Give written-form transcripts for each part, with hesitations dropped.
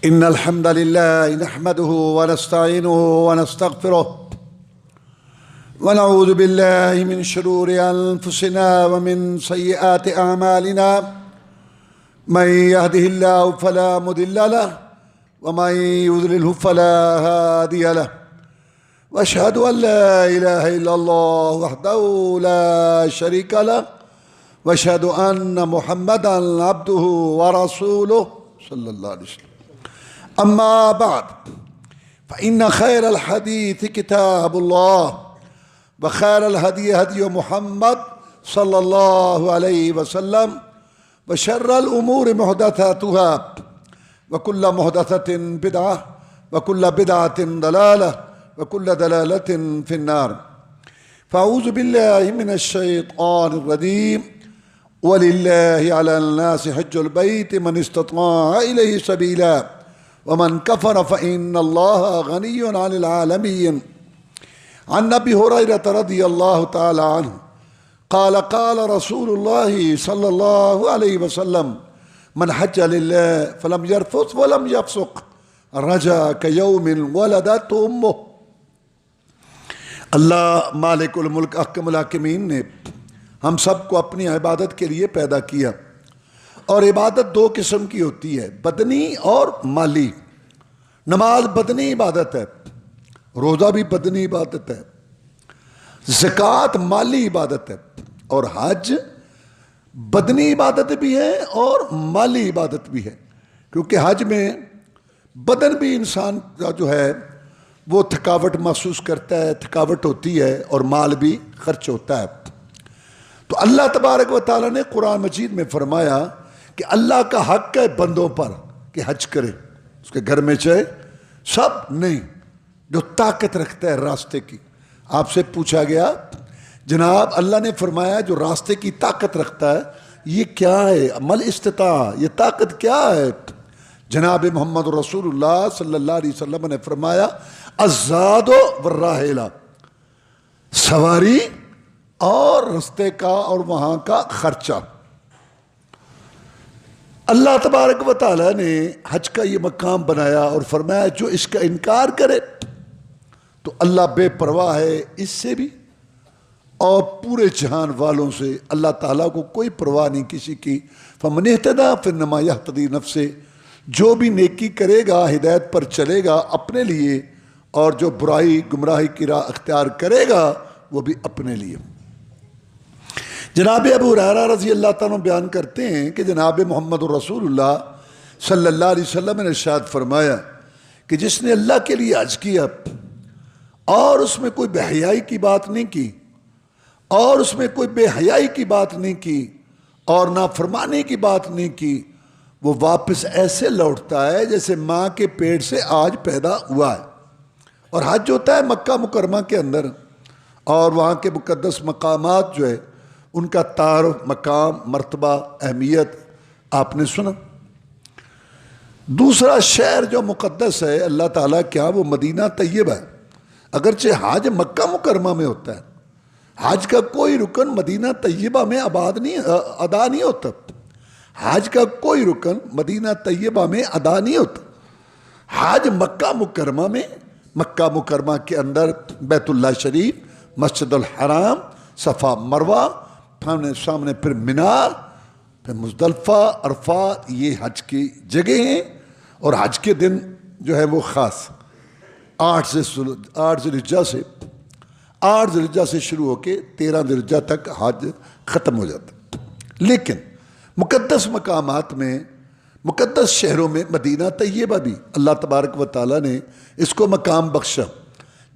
إن الحمد لله نحمده ونستعينه ونستغفره ونعوذ بالله من شرور أنفسنا ومن سيئات أعمالنا من يهده الله فلا مضل له ومن يضلله فلا هادي له وأشهد أن لا إله إلا الله وحده لا شريك له وأشهد أن محمدا عبده ورسوله صلى الله عليه وسلم. أما بعد فإن خير الحديث كتاب الله وخير الهدي هدي محمد صلى الله عليه وسلم وشر الأمور محدثاتها وكل محدثة بدعة وكل بدعة ضلالة وكل ضلالة في النار. فأعوذ بالله من الشيطان الرجيم. ولله على الناس حج البيت من استطاع إليه سبيلا ومن كفر فإن الله غني عن العالمين. عن أبي هريرة رضي الله تعالى عنه قال قال رسول الله صلى الله عليه وسلم من حج لله فلم يرفث ولم يفسق رجع كيوم ولدته أمه. اللہ مالک الملک احکم الحاکمین نے ہم سب کو اپنی عبادت کے لیے پیدا کیا، اور عبادت دو قسم کی ہوتی ہے، بدنی اور مالی۔ نماز بدنی عبادت ہے، روزہ بھی بدنی عبادت ہے، زکوٰۃ مالی عبادت ہے، اور حج بدنی عبادت بھی ہے اور مالی عبادت بھی ہے، کیونکہ حج میں بدن بھی انسان کا جو ہے وہ تھکاوٹ محسوس کرتا ہے، تھکاوٹ ہوتی ہے، اور مال بھی خرچ ہوتا ہے۔ تو اللہ تبارک و تعالیٰ نے قرآن مجید میں فرمایا کہ اللہ کا حق ہے بندوں پر کہ حج کرے، اس کے گھر میں چاہے سب نہیں، جو طاقت رکھتا ہے راستے کی۔ آپ سے پوچھا گیا جناب اللہ نے فرمایا جو راستے کی طاقت رکھتا ہے یہ کیا ہے؟ مل استطاع، یہ طاقت کیا ہے؟ جناب محمد رسول اللہ صلی اللہ علیہ وسلم نے فرمایا الزاد والراحلہ، سواری اور رستے کا اور وہاں کا خرچہ۔ اللہ تبارک و تعالیٰ نے حج کا یہ مقام بنایا اور فرمایا جو اس کا انکار کرے تو اللہ بے پرواہ ہے اس سے بھی اور پورے جہان والوں سے۔ اللہ تعالیٰ کو کوئی پرواہ نہیں کسی کی۔ فمن اہتدی فانما یہتدی نفسہ، جو بھی نیکی کرے گا ہدایت پر چلے گا اپنے لیے، اور جو برائی گمراہی کی راہ اختیار کرے گا وہ بھی اپنے لیے۔ جناب ابو ہریرہ رضی اللہ تعالیٰ بیان کرتے ہیں کہ جناب محمد رسول اللہ صلی اللہ علیہ وسلم نے ارشاد فرمایا کہ جس نے اللہ کے لیے حج کیا اور اس میں کوئی بے حیائی کی بات نہیں کی، اور اس میں کوئی بے حیائی کی بات نہیں کی اور نافرمانی کی بات نہیں کی، وہ واپس ایسے لوٹتا ہے جیسے ماں کے پیٹ سے آج پیدا ہوا ہے۔ اور حج ہوتا ہے مکہ مکرمہ کے اندر، اور وہاں کے مقدس مقامات جو ہے ان کا تعارف، مقام، مرتبہ، اہمیت آپ نے سنا۔ دوسرا شہر جو مقدس ہے اللہ تعالیٰ کیا، وہ مدینہ طیبہ ہے۔ اگرچہ حج مکہ مکرمہ میں ہوتا ہے، حج کا کوئی رکن مدینہ طیبہ میں ادا نہیں ہوتا۔ حج کا کوئی رکن مدینہ طیبہ میں ادا نہیں ہوتا۔ حج مکہ مکرمہ میں، مکہ مکرمہ کے اندر بیت اللہ شریف، مسجد الحرام، صفا مروہ، سامنے پھر مینار، پھر مزدلفہ، عرفات، یہ حج کی جگہ ہیں۔ اور حج کے دن جو ہے وہ خاص 8 ذی الحجہ سے شروع ہو کے 13 ذی الحجہ تک حج ختم ہو جاتا ہے۔ لیکن مقدس مقامات میں، مقدس شہروں میں مدینہ طیبہ بھی اللہ تبارک و تعالیٰ نے اس کو مقام بخشا۔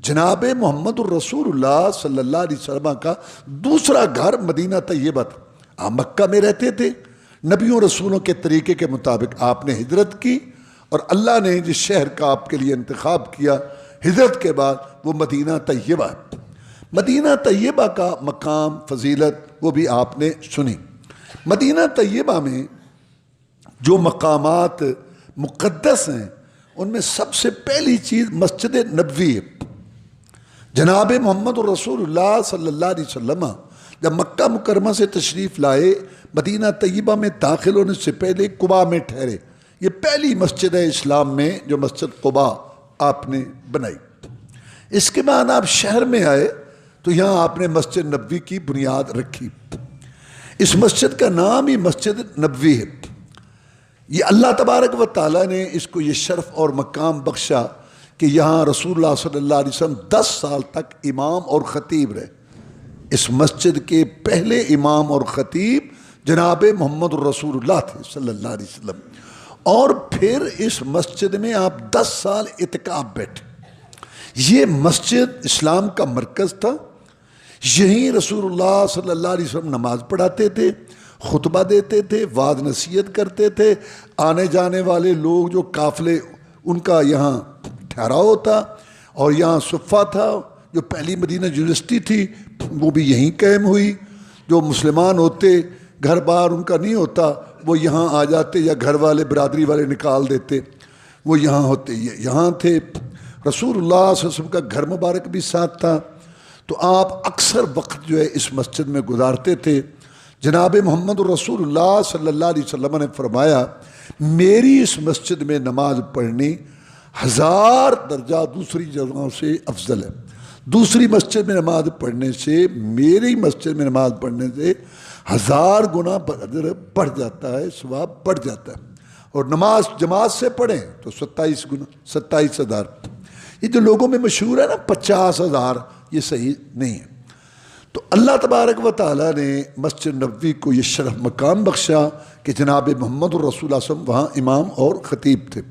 جناب محمد الرسول اللہ صلی اللہ علیہ وسلم کا دوسرا گھر مدینہ طیبہ تھا۔ آپ مکہ میں رہتے تھے، نبیوں رسولوں کے طریقے کے مطابق آپ نے ہجرت کی، اور اللہ نے جس شہر کا آپ کے لیے انتخاب کیا ہجرت کے بعد وہ مدینہ طیبہ ہے۔ مدینہ طیبہ کا مقام، فضیلت وہ بھی آپ نے سنی۔ مدینہ طیبہ میں جو مقامات مقدس ہیں ان میں سب سے پہلی چیز مسجد نبوی ہے۔ جناب محمد رسول اللہ صلی اللہ علیہ وسلم جب مکہ مکرمہ سے تشریف لائے، مدینہ طیبہ میں داخل ہونے سے پہلے قباء میں ٹھہرے، یہ پہلی مسجد ہے اسلام میں جو مسجد قباء آپ نے بنائی۔ اس کے بعد آپ شہر میں آئے تو یہاں آپ نے مسجد نبوی کی بنیاد رکھی۔ اس مسجد کا نام ہی مسجد نبوی ہے۔ یہ اللہ تبارک و تعالیٰ نے اس کو یہ شرف اور مقام بخشا کہ یہاں رسول اللہ صلی اللہ علیہ وسلم 10 سال تک امام اور خطیب رہے۔ اس مسجد کے پہلے امام اور خطیب جناب محمد الرسول اللہ تھے صلی اللہ علیہ وسلم، اور پھر اس مسجد میں آپ 10 سال اعتکاف بیٹھے۔ یہ مسجد اسلام کا مرکز تھا، یہیں رسول اللہ صلی اللہ علیہ وسلم نماز پڑھاتے تھے، خطبہ دیتے تھے، وعظ نصیحت کرتے تھے، آنے جانے والے لوگ جو قافلے ان کا یہاں ٹھہراؤ تھا، اور یہاں صفہ تھا۔ جو پہلی مدینہ یونیورسٹی تھی وہ بھی یہیں قائم ہوئی۔ جو مسلمان ہوتے گھر بار ان کا نہیں ہوتا وہ یہاں آ جاتے، یا گھر والے برادری والے نکال دیتے، وہ یہاں ہوتے، یہاں تھے۔ رسول اللہ صلی اللہ علیہ وسلم کا گھر مبارک بھی ساتھ تھا، تو آپ اکثر وقت جو ہے اس مسجد میں گزارتے تھے۔ جناب محمد الرسول اللہ صلی اللہ علیہ وسلم نے فرمایا میری اس مسجد میں نماز پڑھنی 1000 درجہ دوسری جگہوں سے افضل ہے۔ دوسری مسجد میں نماز پڑھنے سے میری مسجد میں نماز پڑھنے سے 1000 گنا بڑھ جاتا ہے، ثواب بڑھ جاتا ہے، اور نماز جماعت سے پڑھیں تو 27 گنا، 27,000۔ یہ جو لوگوں میں مشہور ہے نا 50,000، یہ صحیح نہیں ہے۔ تو اللہ تبارک و تعالیٰ نے مسجد نبوی کو یہ شرف مقام بخشا کہ جناب محمد الرسول اللہ صلی اللہ علیہ وسلم وہاں امام اور خطیب تھے۔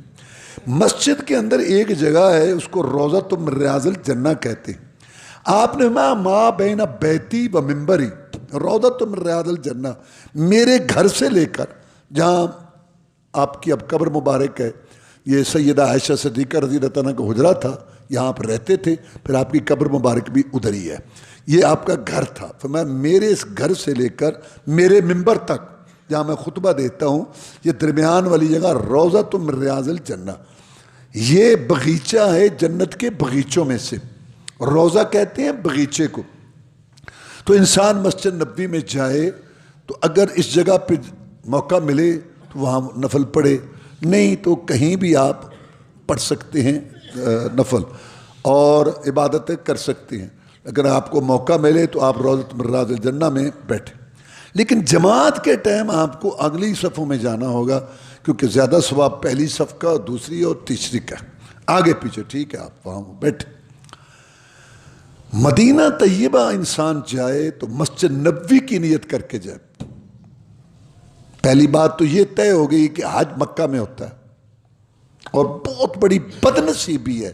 مسجد کے اندر ایک جگہ ہے، اس کو روضۃ من ریاض الجنہ کہتے ہیں۔ آپ نے ما بین بیتی و منبری روضۃ من ریاض الجنہ، میرے گھر سے لے کر جہاں آپ کی اب قبر مبارک ہے، یہ سیدہ عائشہ صدیقہ رضی اللہ عنہا کا حجرہ تھا، یہاں آپ رہتے تھے، پھر آپ کی قبر مبارک بھی ادھر ہی ہے، یہ آپ کا گھر تھا۔ فرمایا میرے اس گھر سے لے کر میرے منبر تک جہاں میں خطبہ دیتا ہوں، یہ درمیان والی جگہ روضۃ من ریاض الجنہ، یہ باغیچہ ہے جنت کے باغیچوں میں سے۔ روضہ کہتے ہیں باغیچے کو۔ تو انسان مسجد نبوی میں جائے تو اگر اس جگہ پہ موقع ملے تو وہاں نفل پڑھے، نہیں تو کہیں بھی آپ پڑھ سکتے ہیں نفل اور عبادتیں کر سکتے ہیں۔ اگر آپ کو موقع ملے تو آپ روضۃ من ریاض الجنہ میں بیٹھیں، لیکن جماعت کے ٹائم آپ کو اگلی صفوں میں جانا ہوگا، کیونکہ زیادہ ثواب پہلی صف کا، دوسری اور تیسری کا، آگے پیچھے، ٹھیک ہے، آپ وہاں بیٹھیں۔ مدینہ طیبہ انسان جائے تو مسجد نبوی کی نیت کر کے جائے۔ پہلی بات تو یہ طے ہو گئی کہ حج مکہ میں ہوتا ہے، اور بہت بڑی بدنصیبی ہے،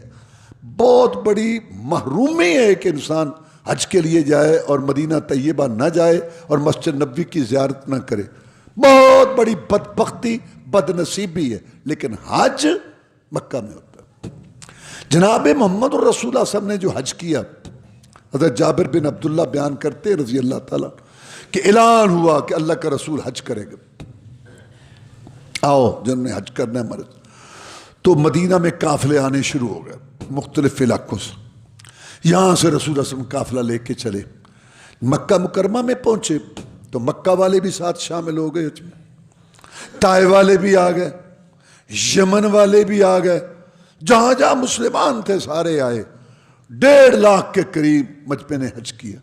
بہت بڑی محرومی ہے کہ انسان حج کے لیے جائے اور مدینہ طیبہ نہ جائے اور مسجد نبوی کی زیارت نہ کرے، بہت بڑی بدبختی، بدنصیبی ہے، لیکن حج مکہ میں ہوتا ہے۔ جناب محمد الرسول اللہ صلی اللہ علیہ وسلم نے جو حج کیا، حضرت جابر بن عبداللہ بیان کرتے رضی اللہ تعالیٰ کہ اعلان ہوا کہ اللہ کا رسول حج کرے گا، آؤ جن نے حج کرنا ہے مرد۔ تو مدینہ میں قافلے آنے شروع ہو گئے مختلف علاقوں سے، یہاں سے رسول اللہ صلی اللہ علیہ وسلم قافلہ لے کے چلے، مکہ مکرمہ میں پہنچے تو مکہ والے بھی ساتھ شامل ہو گئے، طائف والے بھی آ گئے، یمن والے بھی آ گئے، جہاں جہاں مسلمان تھے سارے آئے۔ 1.5 لاکھ کے قریب مجمع نے حج کیا۔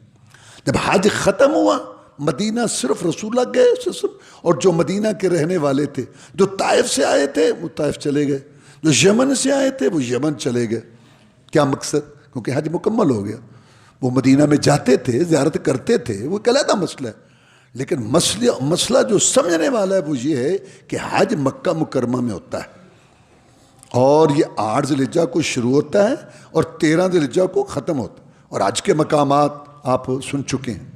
جب حج ختم ہوا مدینہ صرف رسول اللہ گئے، اور جو مدینہ کے رہنے والے تھے، جو طائف سے آئے تھے وہ طائف چلے گئے، جو یمن سے آئے تھے وہ یمن چلے گئے۔ کیا مقصد؟ کیونکہ حج مکمل ہو گیا، وہ مدینہ میں جاتے تھے، زیارت کرتے تھے، وہ ایک علیحدہ مسئلہ ہے، لیکن مسئلہ جو سمجھنے والا ہے وہ یہ ہے کہ حج مکہ مکرمہ میں ہوتا ہے، اور یہ 8 ذی الحجہ کو شروع ہوتا ہے اور 13 ذی الحجہ کو ختم ہوتا ہے، اور حج کے مقامات آپ سن چکے ہیں۔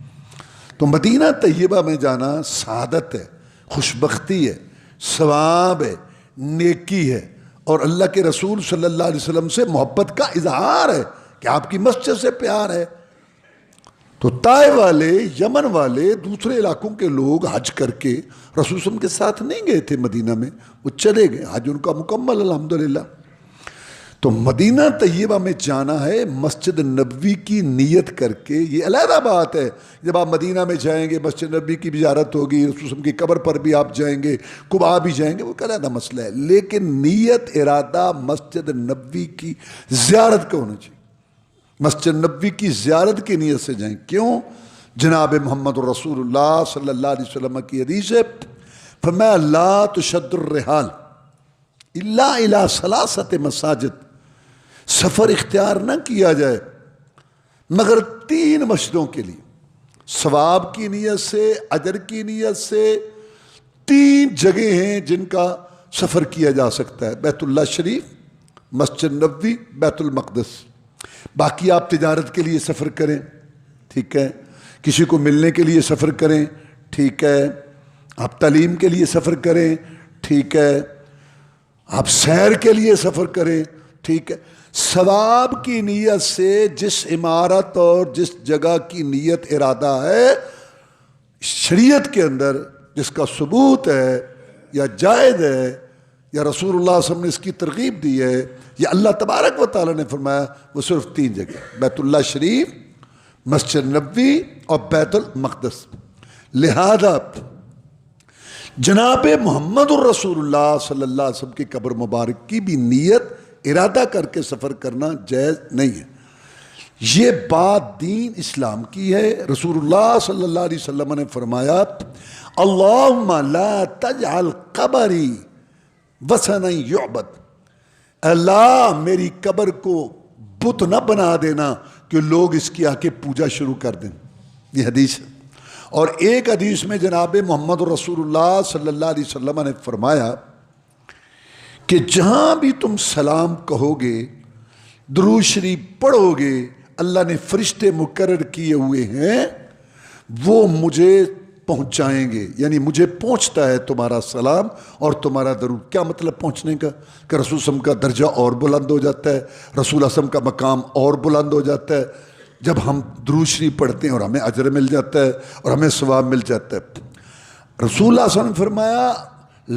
تو مدینہ طیبہ میں جانا سعادت ہے، خوشبختی ہے، ثواب ہے، نیکی ہے، اور اللہ کے رسول صلی اللہ علیہ وسلم سے محبت کا اظہار ہے کہ آپ کی مسجد سے پیار ہے۔ تو طائف والے، یمن والے، دوسرے علاقوں کے لوگ حج کر کے رسول صلی اللہ علیہ وسلم کے ساتھ نہیں گئے تھے مدینہ میں، وہ چلے گئے، حج ان کا مکمل الحمدللہ۔ تو مدینہ طیبہ میں جانا ہے مسجد نبوی کی نیت کر کے، یہ علیحدہ بات ہے۔ جب آپ مدینہ میں جائیں گے مسجد نبوی کی بھی زیارت ہوگی، رسول صلی اللہ علیہ وسلم کی قبر پر بھی آپ جائیں گے، قباء بھی جائیں گے، وہ علیحدہ مسئلہ ہے، لیکن نیت ارادہ مسجد نبوی کی زیارت کا ہونا چاہیے۔ مسجد نبوی کی زیارت کی نیت سے جائیں۔ کیوں؟ جناب محمد رسول اللہ صلی اللہ علیہ وسلم کی حدیث ہے، فرمایا لا تشد الرحال الا الی ثلاثۃ مساجد، سفر اختیار نہ کیا جائے مگر 3 مسجدوں کے لیے، ثواب کی نیت سے، اجر کی نیت سے 3 جگہیں ہیں جن کا سفر کیا جا سکتا ہے، بیت اللہ شریف، مسجد نبوی، بیت المقدس۔ باقی آپ تجارت کے لیے سفر کریں، ٹھیک ہے، کسی کو ملنے کے لیے سفر کریں، ٹھیک ہے، آپ تعلیم کے لیے سفر کریں، ٹھیک ہے، آپ سیر کے لیے سفر کریں، ٹھیک ہے، ثواب کی نیت سے جس عمارت اور جس جگہ کی نیت ارادہ ہے شریعت کے اندر، جس کا ثبوت ہے یا جائز ہے یا رسول اللہ صلی اللہ علیہ وسلم نے اس کی ترغیب دی ہے یا اللہ تبارک و تعالیٰ نے فرمایا، وہ صرف 3 جگہ، بیت اللہ شریف، مسجد نبوی اور بیت المقدس۔ لہذا جناب محمد الرسول اللہ صلی اللہ علیہ وسلم کی قبر مبارک کی بھی نیت ارادہ کر کے سفر کرنا جائز نہیں ہے۔ یہ بات دین اسلام کی ہے۔ رسول اللہ صلی اللہ علیہ وسلم نے فرمایا اللہم لا تجعل قبری وثنا یعبد، اللہ میری قبر کو بت نہ بنا دینا کہ لوگ اس کی آ کے پوجا شروع کر دیں۔ یہ حدیث ہے۔ اور ایک حدیث میں جناب محمد رسول اللہ صلی اللہ علیہ وسلم نے فرمایا کہ جہاں بھی تم سلام کہو گے، درود شریف پڑھو گے، اللہ نے فرشتے مقرر کیے ہوئے ہیں، وہ مجھے پہنچائیں گے، یعنی مجھے پہنچتا ہے تمہارا سلام اور تمہارا درود۔ کیا مطلب پہنچنے کا؟ کہ رسول وسلم کا درجہ اور بلند ہو جاتا ہے، رسول وسلم کا مقام اور بلند ہو جاتا ہے جب ہم درود شریف پڑھتے ہیں، اور ہمیں اجر مل جاتا ہے اور ہمیں ثواب مل جاتا ہے۔ رسول اللہ صلی اللہ علیہ وسلم نے فرمایا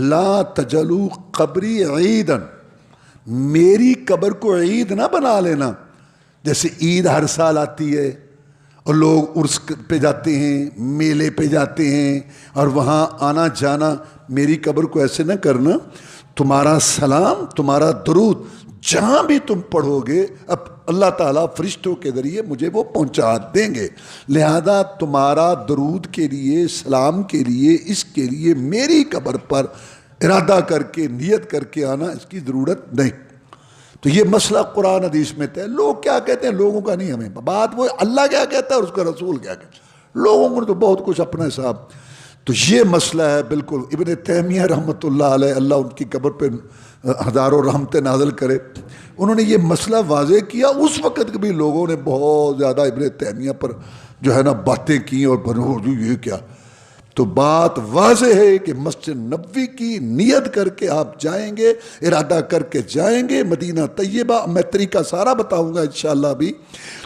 لا تجلو قبری عیدن، میری قبر کو عید نہ بنا لینا۔ جیسے عید ہر سال آتی ہے اور لوگ عرس پہ جاتے ہیں، میلے پہ جاتے ہیں اور وہاں آنا جانا، میری قبر کو ایسے نہ کرنا۔ تمہارا سلام، تمہارا درود جہاں بھی تم پڑھو گے، اب اللہ تعالیٰ فرشتوں کے ذریعے مجھے وہ پہنچا دیں گے۔ لہذا تمہارا درود کے لیے، سلام کے لیے، اس کے لیے میری قبر پر ارادہ کر کے، نیت کر کے آنا، اس کی ضرورت نہیں۔ تو یہ مسئلہ قرآن حدیث میں ہے۔ لوگ کیا کہتے ہیں، لوگوں کا نہیں ہمیں بات، وہ اللہ کیا کہتا ہے اور اس کا رسول کیا کہتا ہے، لوگوں کو تو بہت کچھ اپنا حساب۔ تو یہ مسئلہ ہے بالکل۔ ابن تیمیہ رحمۃ اللہ علیہ، اللہ ان کی قبر پہ ہزاروں رحمتیں نازل کرے، انہوں نے یہ مسئلہ واضح کیا۔ اس وقت بھی لوگوں نے بہت زیادہ ابن تیمیہ پر جو ہے نا باتیں کی، اور یہ کیا، تو بات واضح ہے کہ مسجد نبوی کی نیت کر کے آپ جائیں گے، ارادہ کر کے جائیں گے مدینہ طیبہ۔ میں طریقہ سارا بتاؤں گا انشاءاللہ بھی۔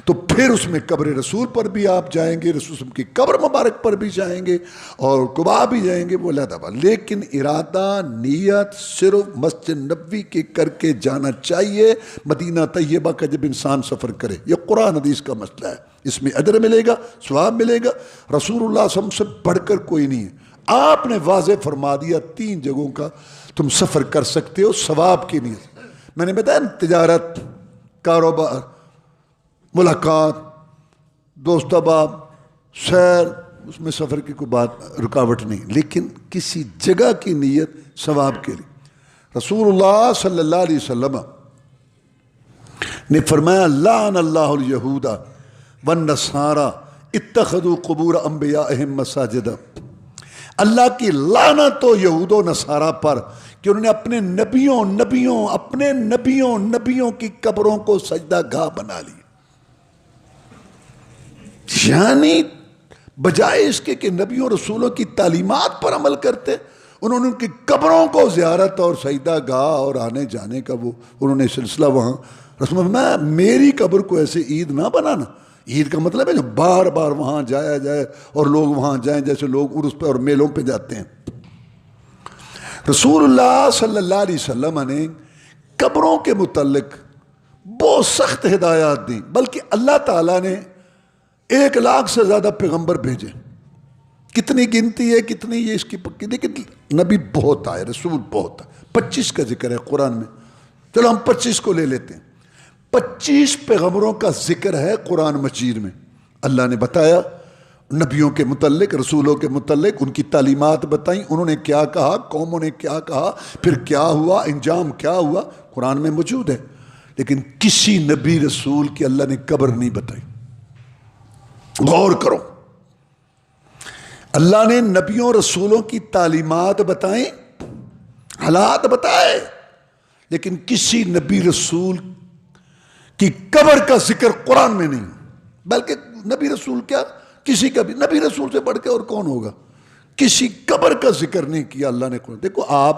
تو پھر اس میں قبر رسول پر بھی آپ جائیں گے، رسول وسلم کی قبر مبارک پر بھی جائیں گے، اور قباء بھی جائیں گے، وہ علیحدہ بات۔ لیکن ارادہ، نیت صرف مسجد نبوی کے کر کے جانا چاہیے مدینہ طیبہ کا جب انسان سفر کرے۔ یہ قرآن حدیث کا مسئلہ ہے، اس میں اجر ملے گا، ثواب ملے گا۔ رسول اللہ صلی اللہ علیہ وسلم سے بڑھ کر کوئی نہیں ہے۔ آپ نے واضح فرما دیا 3 جگہوں کا تم سفر کر سکتے ہو ثواب کی نیت۔ میں نے بتایا تجارت، کاروبار، ملاقات، دوست احباب، سیر، اس میں سفر کی کوئی بات رکاوٹ نہیں، لیکن کسی جگہ کی نیت ثواب کے لیے۔ رسول اللہ صلی اللہ علیہ وسلم نے فرمایا لعن اللہ الیہود والنصارى اتخذوا قبور انبیائہم مساجد، اللہ کی لعنت ہو یہود و نصارہ پر کہ انہوں نے اپنے نبیوں کی قبروں کو سجدہ گاہ بنا لی۔ یعنی بجائے اس کے کہ نبیوں رسولوں کی تعلیمات پر عمل کرتے، انہوں نے ان کی قبروں کو زیارت اور سجدہ گاہ اور آنے جانے کا وہ انہوں نے سلسلہ وہاں رسول میں میری قبر کو ایسے عید نہ بنانا۔ عید کا مطلب ہے جو بار بار وہاں جایا جائے اور لوگ وہاں جائیں جیسے لوگ عرس پہ اور میلوں پہ جاتے ہیں۔ رسول اللہ صلی اللہ علیہ وسلم نے قبروں کے متعلق بہت سخت ہدایات دیں، بلکہ اللہ تعالیٰ نے 1,00,000 سے زیادہ پیغمبر بھیجے. کتنی گنتی ہے، کتنی یہ اس کی پکی، لیکن نبی بہت آئے، رسول بہت آئے. 25 کا ذکر ہے قرآن میں. چلو ہم 25 کو لے لیتے ہیں. 25 پیغمبروں کا ذکر ہے قرآن مجید میں. اللہ نے بتایا نبیوں کے متعلق، رسولوں کے متعلق، ان کی تعلیمات بتائیں، انہوں نے کیا کہا، قوموں نے کیا کہا، پھر کیا ہوا، انجام کیا ہوا، قرآن میں موجود ہے. لیکن کسی نبی رسول کی اللہ نے قبر نہیں بتائی. غور کرو، اللہ نے نبیوں رسولوں کی تعلیمات بتائیں، حالات بتائے، لیکن کسی نبی رسول کی قبر کا ذکر قرآن میں نہیں. بلکہ نبی رسول کیا، کسی کا بھی نبی رسول سے بڑھ کے اور کون ہوگا، کسی قبر کا ذکر نہیں کیا اللہ نے قرآن. دیکھو آپ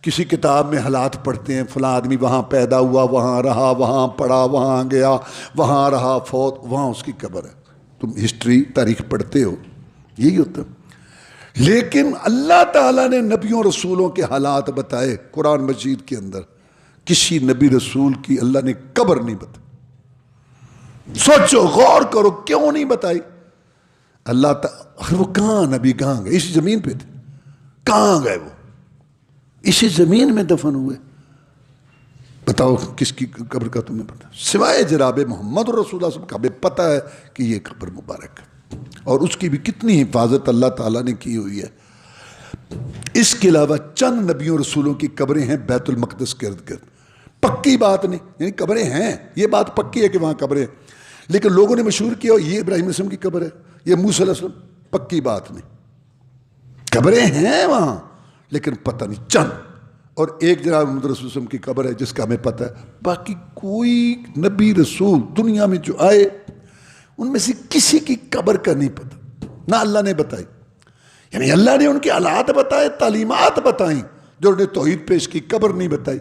کسی کتاب میں حالات پڑھتے ہیں، فلاں آدمی وہاں پیدا ہوا، وہاں رہا، وہاں پڑھا، وہاں گیا، وہاں رہا، فوت، وہاں اس کی قبر ہے. تم ہسٹری، تاریخ پڑھتے ہو، یہی ہوتا. لیکن اللہ تعالیٰ نے نبیوں رسولوں کے حالات بتائے قرآن مجید کے اندر. کسی نبی رسول کی اللہ نے قبر نہیں بتائی. سوچو، غور کرو، کیوں نہیں بتائی اللہ تعالیٰ؟ وہ کہاں نبی، کہاں گئے؟ اسی زمین پہ تھے، کہاں گئے؟ وہ اسی زمین میں دفن ہوئے. بتاؤ کس کی قبر کا تمہیں پتہ؟ سوائے جناب محمد رسول اللہ صلی اللہ علیہ وسلم کا ہمیں پتہ ہے کہ یہ قبر مبارک ہے، اور اس کی بھی کتنی حفاظت اللہ تعالیٰ نے کی ہوئی ہے. اس کے علاوہ چند نبیوں رسولوں کی قبریں ہیں بیت المقدس کے ارد گرد. پکی بات نہیں، یعنی قبریں ہیں، یہ بات پکی ہے کہ وہاں قبریں، لیکن لوگوں نے مشہور کیا یہ ابراہیم علیہ السلام کی قبر ہے، یہ موسیٰ علیہ السلام. پکی بات نہیں، قبریں ہیں وہاں لیکن پتہ نہیں چند. اور ایک جناب محمد رسول وسلم کی قبر ہے جس کا ہمیں پتہ ہے. باقی کوئی نبی رسول دنیا میں جو آئے ان میں سے کسی کی قبر کا نہیں پتہ، نہ اللہ نے بتائی. یعنی اللہ نے ان کے حالات بتائے، تعلیمات بتائیں، جو انہوں نے توحید پیش کی، قبر نہیں بتائی.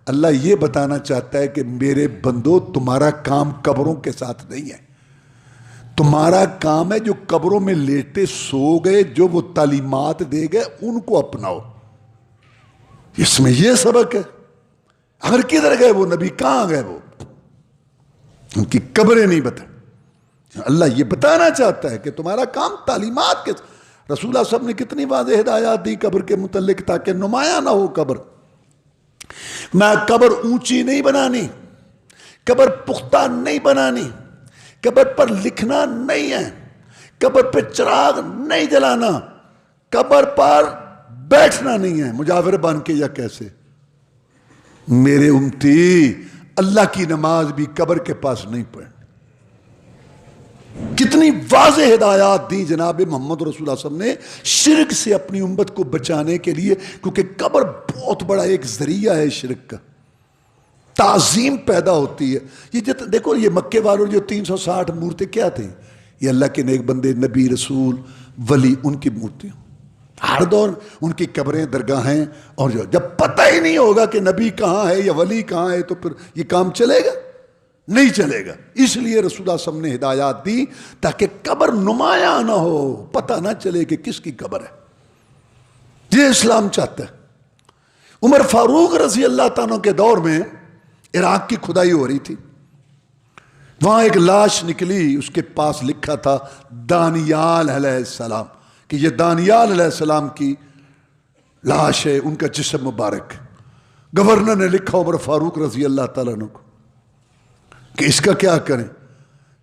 اللہ یہ بتانا چاہتا ہے کہ میرے بندو، تمہارا کام قبروں کے ساتھ نہیں ہے. تمہارا کام ہے جو قبروں میں لیٹے سو گئے، جو وہ تعلیمات دے گئے ان کو اپناؤ. اس میں یہ سبق ہے. اگر کدھر گئے وہ نبی، کہاں گئے وہ، ان کی قبریں نہیں بتائیں. اللہ یہ بتانا چاہتا ہے کہ تمہارا کام تعلیمات کے. رسول اللہ صلی اللہ علیہ وسلم نے کتنی واضح ہدایات دی قبر کے متعلق تاکہ نمایاں نہ ہو قبر. میں قبر اونچی نہیں بنانی، قبر پختہ نہیں بنانی، قبر پر لکھنا نہیں ہے، قبر پہ چراغ نہیں جلانا، قبر پر بیٹھنا نہیں ہے مجاور بن کے یا کیسے. میرے امتی، اللہ کی نماز بھی قبر کے پاس نہیں پڑھنی. کتنی واضح ہدایات دی جناب محمد رسول اللہ صلی اللہ علیہ وسلم نے شرک سے اپنی امت کو بچانے کے لیے، کیونکہ قبر بہت بڑا ایک ذریعہ ہے شرک کا. تعظیم پیدا ہوتی ہے. یہ دیکھو، یہ مکے والوں جو 360 مورتیں کیا تھیں، یہ اللہ کے نیک بندے، نبی، رسول، ولی، ان کی مورتیاں. ہر دور ان کی قبریں، درگاہیں. اور جب پتہ ہی نہیں ہوگا کہ نبی کہاں ہے یا ولی کہاں ہے تو پھر یہ کام چلے گا؟ نہیں چلے گا. اس لیے رسول اللہ صلی اللہ علیہ وسلم نے ہدایات دی تاکہ قبر نمایاں نہ ہو، پتہ نہ چلے کہ کس کی قبر ہے. یہ اسلام چاہتا ہے. عمر فاروق رضی اللہ تعالیٰ کے دور میں عراق کی کھدائی ہو رہی تھی. وہاں ایک لاش نکلی، اس کے پاس لکھا تھا دانیال علیہ السلام، کہ یہ دانیال علیہ السلام کی لاش ہے، ان کا جسم مبارک. گورنر نے لکھا عمر فاروق رضی اللہ تعالیٰ عنہ کو کہ اس کا کیا کریں.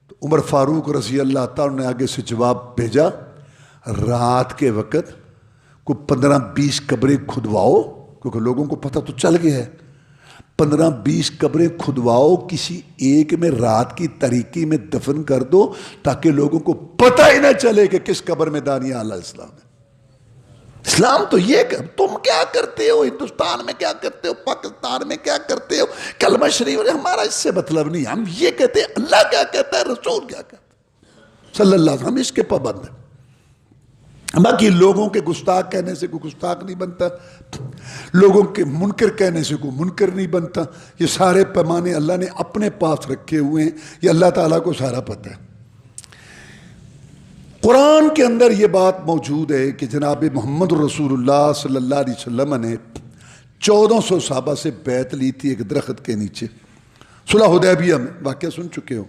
تو عمر فاروق رضی اللہ تعالیٰ نے آگے سے جواب بھیجا، رات کے وقت کو 15-20 قبریں کھدواؤ، کیونکہ لوگوں کو پتہ تو چل گیا ہے. 15-20 قبریں کھدواؤ، کسی ایک میں رات کی تاریکی میں دفن کر دو تاکہ لوگوں کو پتہ ہی نہ چلے کہ کس قبر میں دانیال علیہ السلام ہے. اسلام تو یہ کہ تم کیا کرتے ہو، ہندوستان میں کیا کرتے ہو، پاکستان میں کیا کرتے ہو، کلمہ شریف، ہمارا اس سے مطلب نہیں. ہم یہ کہتے ہیں اللہ کیا کہتا ہے، رسول کیا کہتا ہے صلی اللہ علیہ وسلم، ہم اس کے پابند ہیں. باقی لوگوں کے گستاخ کہنے سے کوئی گستاخ نہیں بنتا، لوگوں کے منکر کہنے سے کوئی منکر نہیں بنتا. یہ سارے پیمانے اللہ نے اپنے پاس رکھے ہوئے ہیں، یہ اللہ تعالیٰ کو سارا پتہ ہے. قرآن کے اندر یہ بات موجود ہے کہ جناب محمد رسول اللہ صلی اللہ علیہ وسلم نے 1400 صحابہ سے بیعت لی تھی ایک درخت کے نیچے. صلح حدیبیہ میں واقعہ سن چکے ہو.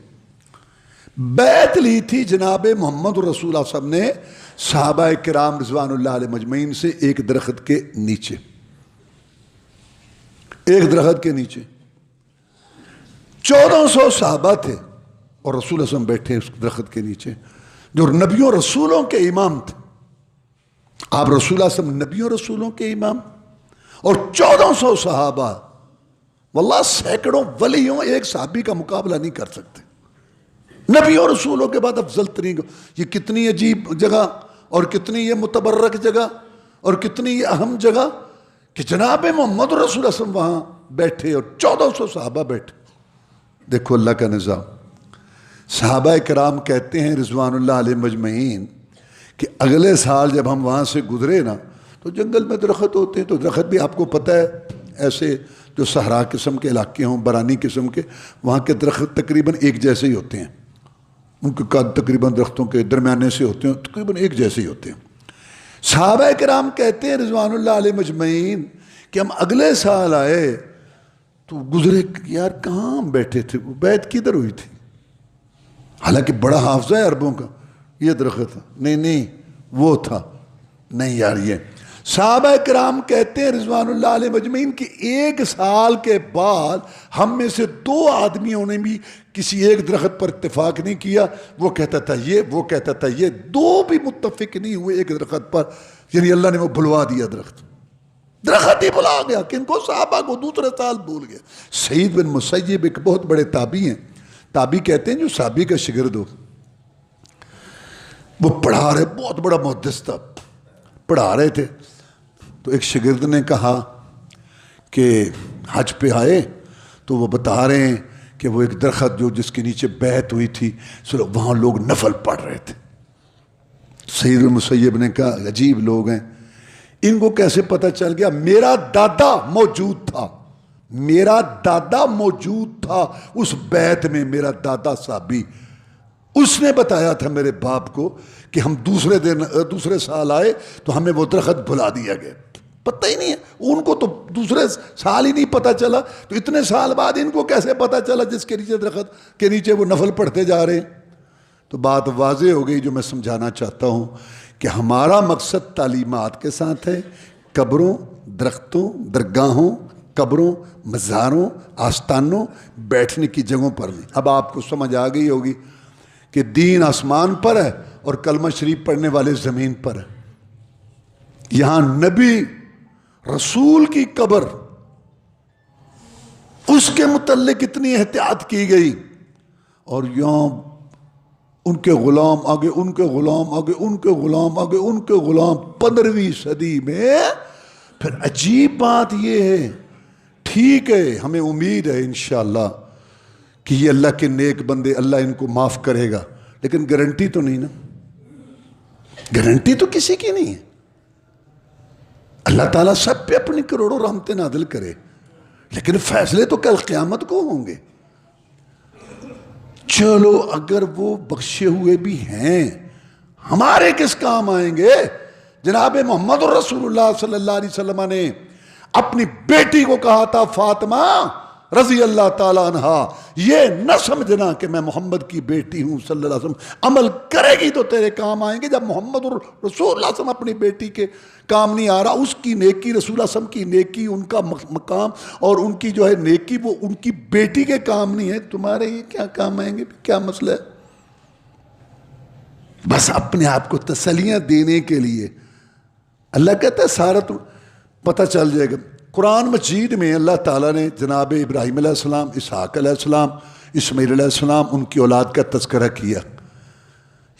بیعت لی تھی جناب محمد رسول اللہ صلی اللہ علیہ وسلم نے صحابہ کرام رضوان اللہ علیہ مجمعین سے ایک درخت کے نیچے. ایک درخت کے نیچے 1400 صحابہ تھے اور رسول اللہ علیہ وسلم بیٹھے اس درخت کے نیچے جو نبیوں رسولوں کے امام تھے. آپ رسول اللہ صلی اللہ علیہ وسلم نبیوں رسولوں کے امام اور 1400 صحابہ. واللہ سینکڑوں ولیوں ایک صحابی کا مقابلہ نہیں کر سکتے. نبیوں رسولوں کے بعد افضل ترین. یہ کتنی عجیب جگہ اور کتنی یہ متبرک جگہ اور کتنی یہ اہم جگہ کہ جناب محمد رسول اللہ صلی اللہ علیہ وسلم وہاں بیٹھے اور 1400 صحابہ بیٹھے. دیکھو اللہ کا نظام. صحابہ کرام کہتے ہیں رضوان اللہ علیہ مجمعین کہ اگلے سال جب ہم وہاں سے گزرے نا تو جنگل میں درخت ہوتے ہیں. تو درخت بھی آپ کو پتہ ہے ایسے جو صحرا قسم کے علاقے ہوں برانی قسم کے وہاں کے درخت تقریباً ایک جیسے ہی ہوتے ہیں. ان کے قد تقریباً درختوں کے درمیانے سے ہوتے ہیں تقریباً ایک جیسے ہی ہوتے ہیں. صحابہ کرام کہتے ہیں رضوان اللہ علیہ مجمعین کہ ہم اگلے سال آئے تو گزرے یار کہاں ہم بیٹھے تھے وہ بیعت کدھر ہوئی تھی. حالانکہ بڑا حافظہ ہے عربوں کا. یہ درخت تھا نہیں وہ تھا نہیں یار یہ. صحابہ کرام کہتے ہیں رضوان اللہ علیہ مجمعین کہ ایک سال کے بعد ہم میں سے 2 آدمیوں نے بھی کسی ایک درخت پر اتفاق نہیں کیا. وہ کہتا تھا یہ وہ کہتا تھا یہ. 2 بھی متفق نہیں ہوئے ایک درخت پر. یعنی اللہ نے وہ بھلوا دیا درخت ہی بھلا گیا. کن کو؟ صحابہ کو. دوسرے سال بھول گیا. سعید بن مسیب ایک بہت بڑے تابعی ہیں. تابعی کہتے ہیں جو صحابی کا شاگرد ہو وہ پڑھا رہے بہت بڑا محدث تھا پڑھا رہے تھے. تو ایک شاگرد نے کہا کہ حج پہ آئے تو وہ بتا رہے ہیں کہ وہ ایک درخت جو جس کے نیچے بیعت ہوئی تھی وہاں لوگ نفل پڑھ رہے تھے. سعید بن مسیب نے کہا عجیب لوگ ہیں ان کو کیسے پتہ چل گیا؟ میرا دادا موجود تھا. میرا دادا موجود تھا اس بیعت میں. میرا دادا صحابی اس نے بتایا تھا میرے باپ کو کہ ہم دوسرے سال آئے تو ہمیں وہ درخت بھلا دیا گیا. پتہ ہی نہیں ہے ان کو. تو دوسرے سال ہی نہیں پتہ چلا تو اتنے سال بعد ان کو کیسے پتہ چلا جس کے نیچے درخت کے نیچے وہ نفل پڑھتے جا رہے ہیں. تو بات واضح ہو گئی جو میں سمجھانا چاہتا ہوں کہ ہمارا مقصد تعلیمات کے ساتھ ہے. قبروں درختوں درگاہوں قبروں مزاروں آستانوں بیٹھنے کی جگہوں پر نہیں. اب آپ کو سمجھ آ گئی ہوگی کہ دین آسمان پر ہے اور کلمہ شریف پڑھنے والے زمین پر ہے. یہاں نبی رسول کی قبر اس کے متعلق اتنی احتیاط کی گئی اور یہاں ان کے غلام آگے ان کے غلام آگے ان کے غلام آگے ان کے غلام 15ویں صدی میں. پھر عجیب بات یہ ہے ٹھیک ہے ہمیں امید ہے انشاءاللہ کہ یہ اللہ کے نیک بندے اللہ ان کو معاف کرے گا لیکن گارنٹی تو نہیں نا. گارنٹی تو کسی کی نہیں ہے. اللہ تعالیٰ سب پہ اپنی کروڑوں رحمتیں نازل کرے لیکن فیصلے تو کل قیامت کو ہوں گے. چلو اگر وہ بخشے ہوئے بھی ہیں ہمارے کس کام آئیں گے؟ جناب محمد رسول اللہ صلی اللہ علیہ وسلم نے اپنی بیٹی کو کہا تھا فاطمہ رضی اللہ تعالیٰ عنہا یہ نہ سمجھنا کہ میں محمد کی بیٹی ہوں صلی اللہ علیہ وسلم عمل کرے گی تو تیرے کام آئیں گے. جب محمد رسول اللہ صلی اللہ علیہ وسلم اپنی بیٹی کے کام نہیں آ رہا اس کی نیکی رسول اللہ صلی اللہ علیہ وسلم کی نیکی ان کا مقام اور ان کی جو ہے نیکی وہ ان کی بیٹی کے کام نہیں ہے. تمہارے یہ کیا کام آئیں گے؟ کیا مسئلہ ہے؟ بس اپنے آپ کو تسلیاں دینے کے لیے اللہ کہتا ہے سارا تو پتہ چل جائے گا. قرآن مجید میں اللہ تعالیٰ نے جناب ابراہیم علیہ السلام اسحاق علیہ السلام اسماعیل علیہ السلام ان کی اولاد کا تذکرہ کیا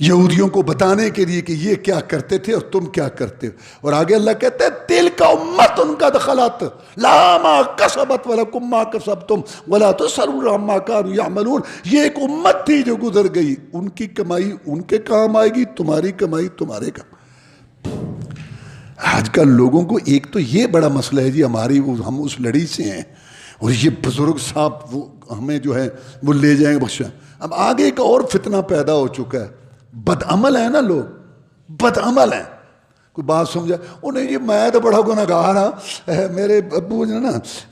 یہودیوں کو بتانے کے لیے کہ یہ کیا کرتے تھے اور تم کیا کرتے ہو. اور آگے اللہ کہتے ہیں تلک امت ان کا دخلات لا ما کسبت ولکم ما کسبتم ولا تسألون عما كانوا يعملون. یہ ایک امت تھی جو گزر گئی ان کی کمائی ان کے کام آئے گی تمہاری کمائی تمہارے کام. آج کل لوگوں کو ایک تو یہ بڑا مسئلہ ہے جی ہماری ہم اس لڑی سے ہیں اور یہ بزرگ صاحب وہ ہمیں جو ہے وہ لے جائیں گے بخشا. اب آگے ایک اور فتنہ پیدا ہو چکا ہے. بدعمل ہیں نا لوگ بدعمل ہیں کوئی بات سمجھا انہیں یہ میں تو بڑا گناہگار ہاں میرے ابو نے نا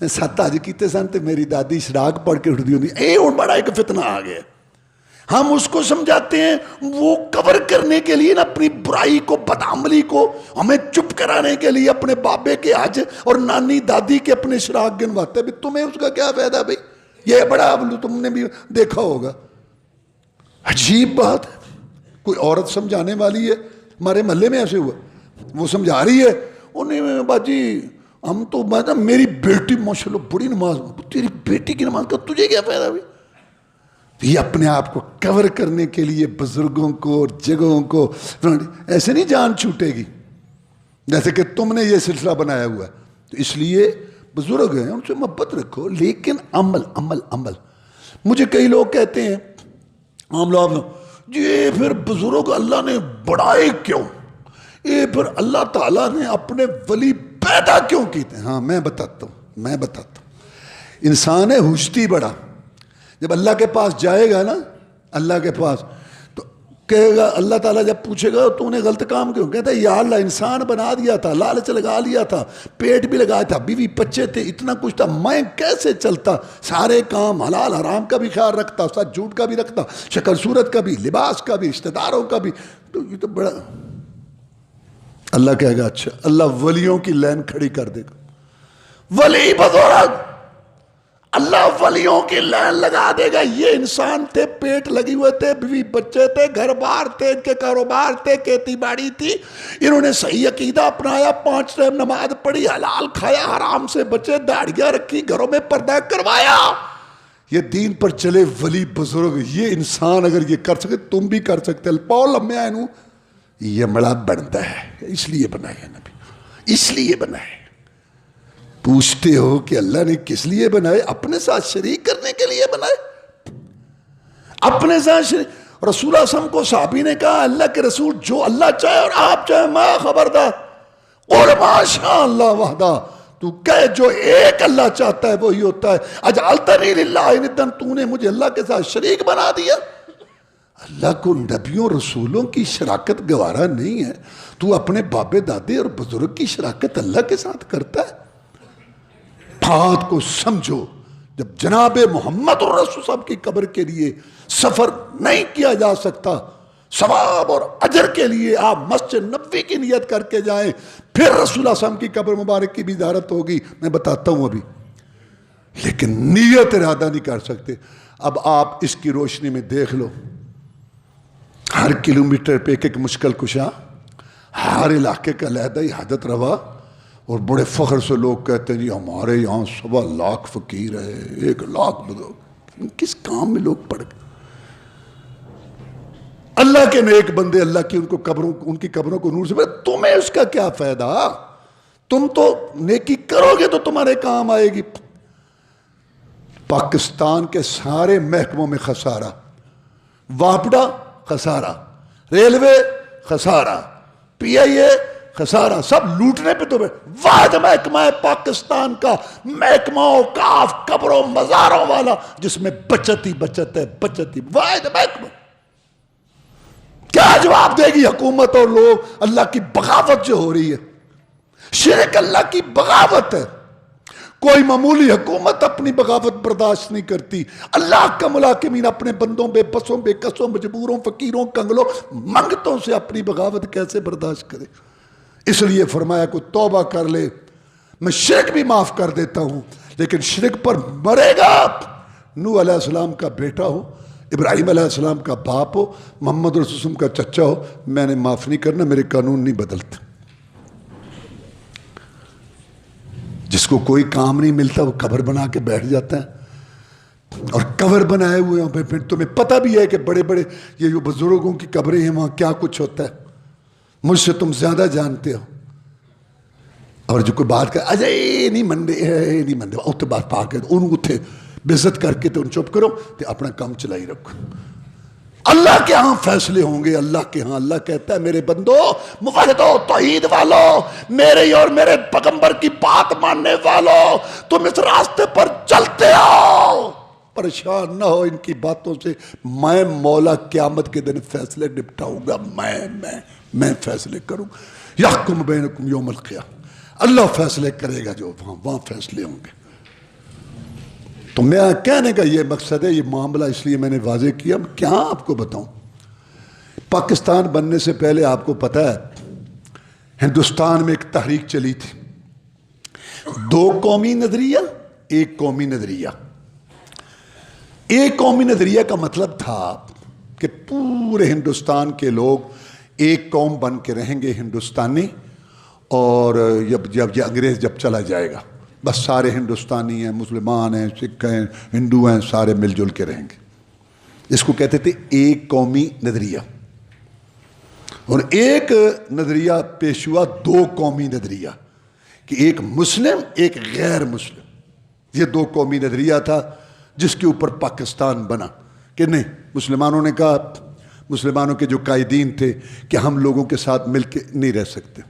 7 حج کیتے سن تے میری دادی شراک پڑھ کے اٹھتی ہوتی اے ہوں بڑا ایک فتنہ آ گیا ہم اس کو سمجھاتے ہیں وہ کور کرنے کے لیے نا اپنی برائی کو بدعملی کو ہمیں چپ کرانے کے لیے اپنے بابے کے حج اور نانی دادی کے اپنے شراک گنواتے ہیں تمہیں اس کا کیا فائدہ بھائی یہ بڑا تم نے بھی دیکھا ہوگا عجیب بات ہے کوئی عورت سمجھانے والی ہے ہمارے محلے میں ایسے ہوا وہ سمجھا رہی ہے انہیں باجی ہم تو میری بیٹی ماشاءاللہ بڑی نماز تیری بیٹی کی نماز کا تجھے کیا فائدہ بھائی یہ اپنے آپ کو کور کرنے کے لیے بزرگوں کو اور جگہوں کو ایسے نہیں جان چھوٹے گی جیسے کہ تم نے یہ سلسلہ بنایا ہوا ہے تو اس لیے بزرگ ہیں ان سے محبت رکھو لیکن عمل عمل عمل مجھے کئی لوگ کہتے ہیں عام لوگ یہ پھر بزرگ اللہ نے بڑھائے کیوں یہ پھر اللہ تعالیٰ نے اپنے ولی پیدا کیوں کیتے ہیں ہاں میں بتاتا ہوں انسان ہے ہوشتی بڑا جب اللہ کے پاس جائے گا نا اللہ کے پاس تو کہے گا اللہ تعالیٰ جب پوچھے گا تو نے غلط کام کیوں کہتا ہے یا اللہ انسان بنا دیا تھا لالچ لگا لیا تھا پیٹ بھی لگایا تھا بیوی بچے تھے اتنا کچھ تھا میں کیسے چلتا سارے کام حلال حرام کا بھی خیال رکھتا سچ جھوٹ کا بھی رکھتا شکل صورت کا بھی لباس کا بھی رشتہ داروں کا بھی تو یہ تو بڑا اللہ کہے گا اچھا اللہ ولیوں کی لائن کھڑی کر دے گا ولی بزرگ اللہ ولیوں کی لائن لگا دے گا یہ انسان تھے پیٹ لگی ہوئے تھے بیوی بچے تھے گھر بار تھے ان کے کاروبار تھے کھیتی باڑی تھی انہوں نے صحیح عقیدہ اپنایا 5 ٹائم نماز پڑھی حلال کھایا حرام سے بچے داڑیاں رکھی گھروں میں پردہ کروایا یہ دین پر چلے ولی بزرگ یہ انسان اگر یہ کر سکے تم بھی کر سکتے پاؤ لمحہ اینو یہ بڑا بنتا ہے اس لیے بنایا نبی اس لیے بنایا پوچھتے ہو کہ اللہ نے کس لیے بنائے اپنے ساتھ شریک کرنے کے لیے بنائے اپنے ساتھ شریک رسول اللہ صلی اللہ علیہ وسلم کو صحابی نے کہا اللہ کے رسول جو اللہ چاہے اور آپ چاہے ما خبردار اور ماشاء اللہ وحدہ تو کہے جو ایک اللہ چاہتا ہے وہی ہوتا ہے اجعلتنی للہ ندا تو نے مجھے اللہ کے ساتھ شریک بنا دیا اللہ کو نبیوں رسولوں کی شراکت گوارا نہیں ہے تو اپنے بابے دادے اور بزرگ کی شراکت اللہ کے ساتھ کرتا ہے بات کو سمجھو جب جناب محمد اور رسول صاحب کی قبر کے لیے سفر نہیں کیا جا سکتا ثواب اور اجر کے لیے آپ مسجد نبوی کی نیت کر کے جائیں پھر رسول اللہ صلی اللہ علیہ وسلم کی قبر مبارک کی بھی زیارت ہوگی میں بتاتا ہوں ابھی لیکن نیت ارادہ نہیں کر سکتے اب آپ اس کی روشنی میں دیکھ لو ہر کلومیٹر پہ ایک مشکل کشا ہر علاقے کا علیحدہ ہی حاجت روا اور بڑے فخر سے لوگ کہتے ہیں جی ہمارے یہاں 1.25 لاکھ فقیر ہے 1 لاکھ بزرگ کس کام میں لوگ پڑ گئے اللہ کے نیک بندے اللہ کی ان کی قبروں کو نور سے تمہیں اس کا کیا فائدہ تم تو نیکی کرو گے تو تمہارے کام آئے گی پاکستان کے سارے محکموں میں خسارہ واپڈا خسارہ ریلوے خسارہ پی آئی اے خسارہ سب لوٹنے پہ تو واحد محکمہ ہے پاکستان کا محکمہ اوقاف قبروں مزاروں والا جس میں بچت ہی بچت ہے بچت ہی واحد محکمہ کیا جواب دے گی حکومت اور لوگ اللہ کی بغاوت جو ہو رہی ہے شرک اللہ کی بغاوت ہے کوئی معمولی حکومت اپنی بغاوت برداشت نہیں کرتی اللہ کا ملاکمین اپنے بندوں بے بسوں بے کسوں مجبوروں فقیروں کنگلوں منگتوں سے اپنی بغاوت کیسے برداشت کرے اس لیے فرمایا کو توبہ کر لے میں شرک بھی معاف کر دیتا ہوں لیکن شرک پر مرے گا نوح علیہ السلام کا بیٹا ہو ابراہیم علیہ السلام کا باپ ہو محمد رسول اللہ کا چچا ہو میں نے معاف نہیں کرنا میرے قانون نہیں بدلتے جس کو کوئی کام نہیں ملتا وہ قبر بنا کے بیٹھ جاتا ہے اور قبر بنائے ہوئے ہیں پھر تمہیں پتہ بھی ہے کہ بڑے بڑے یہ جو بزرگوں کی قبریں ہیں وہاں کیا کچھ ہوتا ہے مجھ سے تم زیادہ جانتے ہو اور جو کوئی بات کہا اجے نہیں منڈے اتنے بات پا کے ان اتنے بےزت کر کے تو ان چپ کرو تو اپنا کام چلائی رکھو اللہ کے ہاں فیصلے ہوں گے اللہ کے ہاں اللہ کہتا ہے میرے بندو موحدو توحید والو میرے اور میرے پیغمبر کی بات ماننے والو تم اس راستے پر چلتے ہو پریشان نہ ہو ان کی باتوں سے میں مولا قیامت کے دن فیصلے نپٹاؤں گا میں فیصلے کروں یحکم بینکم یوم القیامہ، اللہ فیصلے کرے گا جو وہاں فیصلے ہوں گے۔ تو میں کہنے کا یہ مقصد ہے، یہ معاملہ اس لیے میں نے واضح کیا، کیا آپ کو بتاؤں، پاکستان بننے سے پہلے آپ کو پتہ ہے ہندوستان میں ایک تحریک چلی تھی، 2 قومی نظریہ، 1 قومی نظریہ۔ 1 قومی نظریہ کا مطلب تھا کہ پورے ہندوستان کے لوگ ایک قوم بن کے رہیں گے، ہندوستانی، اور جب یہ انگریز جب چلا جائے گا بس سارے ہندوستانی ہیں، مسلمان ہیں، سکھ ہیں، ہندو ہیں، سارے مل جل کے رہیں گے۔ اس کو کہتے تھے 1 قومی نظریہ۔ اور ایک نظریہ پیش ہوا 2 قومی نظریہ، کہ ایک مسلم ایک غیر مسلم، یہ 2 قومی نظریہ تھا جس کے اوپر پاکستان بنا۔ کہ نہیں، مسلمانوں نے کہا، مسلمانوں کے جو قائدین تھے کہ ہم لوگوں کے ساتھ مل کے نہیں رہ سکتے،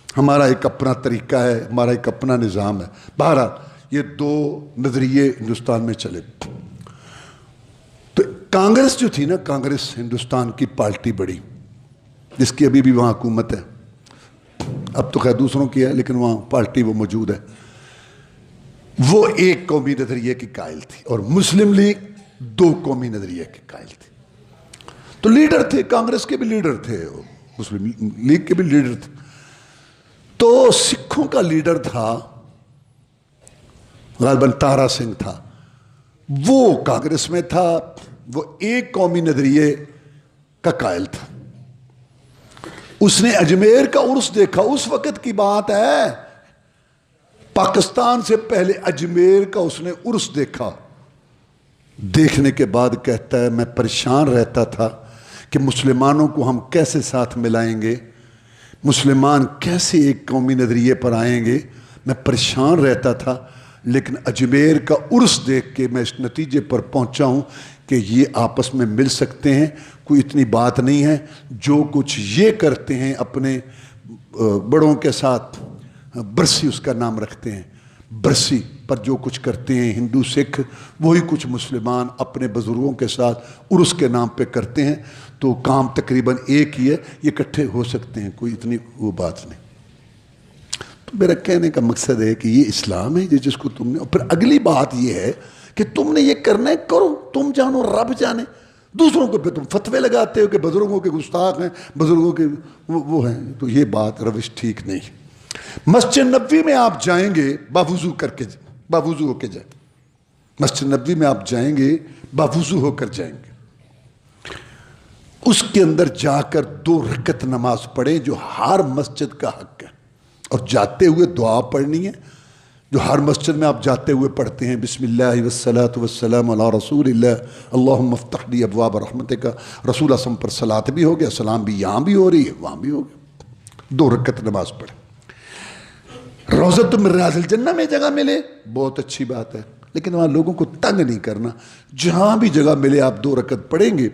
ہمارا ایک اپنا طریقہ ہے، ہمارا ایک اپنا نظام ہے۔ بہرحال یہ 2 نظریے ہندوستان میں چلے۔ تو کانگریس جو تھی نا، کانگریس ہندوستان کی پارٹی بڑی، جس کی ابھی بھی وہاں حکومت ہے، اب تو خیر دوسروں کی ہے لیکن وہاں پارٹی وہ موجود ہے، وہ 1 قومی نظریے کی قائل تھی، اور مسلم لیگ 2 قومی نظریے کی قائل تھی۔ تو لیڈر تھے، کانگریس کے بھی لیڈر تھے، مسلم لیگ کے بھی لیڈر تھے۔ تو سکھوں کا لیڈر تھا غالباً تارا سنگھ تھا، وہ کانگریس میں تھا، وہ 1 قومی نظریے کا قائل تھا۔ اس نے اجمیر کا عرس دیکھا، اس وقت کی بات ہے، پاکستان سے پہلے اجمیر کا اس نے عرس دیکھا۔ دیکھنے کے بعد کہتا ہے میں پریشان رہتا تھا کہ مسلمانوں کو ہم کیسے ساتھ ملائیں گے، مسلمان کیسے ایک قومی نظریے پر آئیں گے، میں پریشان رہتا تھا، لیکن اجمیر کا عرس دیکھ کے میں اس نتیجے پر پہنچا ہوں کہ یہ آپس میں مل سکتے ہیں، کوئی اتنی بات نہیں ہے۔ جو کچھ یہ کرتے ہیں اپنے بڑوں کے ساتھ، برسی اس کا نام رکھتے ہیں، برسی پر جو کچھ کرتے ہیں ہندو سکھ، وہی کچھ مسلمان اپنے بزرگوں کے ساتھ عرس کے نام پہ کرتے ہیں۔ تو کام تقریباً ایک ہی ہے، یہ اکٹھے ہو سکتے ہیں، کوئی اتنی وہ بات نہیں۔ تو میرا کہنے کا مقصد ہے کہ یہ اسلام ہے جس کو تم نے، اور پھر اگلی بات یہ ہے کہ تم نے یہ کرنا ہے کرو، تم جانو رب جانے، دوسروں کو پھر تم فتوے لگاتے ہو کہ بزرگوں کے گستاخ ہیں، بزرگوں کے وہ ہیں، تو یہ بات روش ٹھیک نہیں۔ مسجد نبوی میں آپ جائیں گے باوضو کر کے، باوضو ہو کے جائیں، مسجد نبوی میں آپ جائیں گے باوضو ہو کر جائیں گے، اس کے اندر جا کر 2 رکعت نماز پڑھیں جو ہر مسجد کا حق ہے، اور جاتے ہوئے دعا پڑھنی ہے جو ہر مسجد میں آپ جاتے ہوئے پڑھتے ہیں، بسم اللہ والصلاة والسلام علی رسول اللہ اللہم افتح لی ابواب رحمتک۔ رسول اللہ پر صلاۃ بھی ہو گیا، سلام بھی یہاں بھی ہو رہی ہے وہاں بھی ہو گیا، 2 رکعت نماز پڑھیں۔ روضۃ من ریاض الجنہ میں جگہ ملے بہت اچھی بات ہے، لیکن وہاں لوگوں کو تنگ نہیں کرنا، جہاں بھی جگہ ملے آپ 2 رکعت پڑھیں گے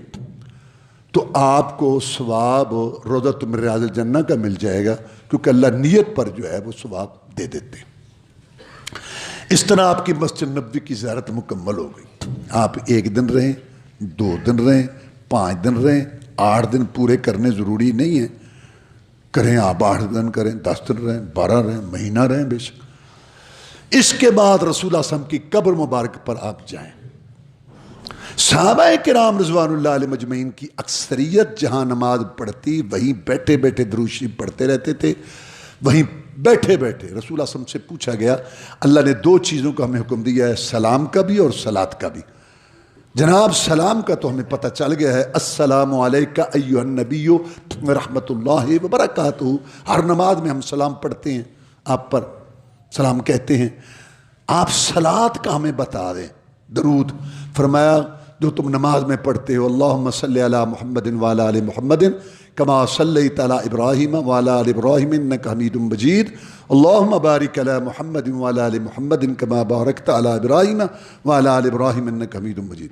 تو آپ کو ثواب روضۃ من ریاض الجنہ کا مل جائے گا، کیونکہ اللہ نیت پر جو ہے وہ ثواب دے دیتے ہیں۔ اس طرح آپ کی مسجد نبوی کی زیارت مکمل ہو گئی۔ آپ 1 دن رہیں، 2 دن رہیں، 5 دن رہیں، 8 دن پورے کرنے ضروری نہیں ہے، کریں آپ 8 دن کریں، 10 دن رہیں، 12 رہیں، مہینہ رہیں بے شک۔ اس کے بعد رسول اللہ صلی اللہ علیہ وسلم کی قبر مبارک پر آپ جائیں۔ صحابہ کرام رضوان اللہ علیہ مجمعین کی اکثریت جہاں نماز پڑھتی وہیں بیٹھے بیٹھے درود شریف پڑھتے رہتے تھے، وہیں بیٹھے بیٹھے رسول اللہ صلی اللہ علیہ وسلم سے پوچھا گیا، اللہ نے 2 چیزوں کا ہمیں حکم دیا ہے، سلام کا بھی اور صلات کا بھی۔ جناب سلام کا تو ہمیں پتہ چل گیا ہے، السلام علیکہ ایھا النبی رحمۃ اللہ وبرکاتہ، ہر نماز میں ہم سلام پڑھتے ہیں، آپ پر سلام کہتے ہیں۔ آپ صلات کا ہمیں بتا دیں، درود، فرمایا جو تم نماز میں پڑھتے ہو، اللہم صلی علی محمد وعلی آل محمد کما صلیت علی ابراہیم وعلی آل ابراہیم انک حمید مجید، اللہم بارک علی محمد وعلی آل محمد کما بارکت علی ابراہیم وعلی آل ابراہیم انک حمید مجید،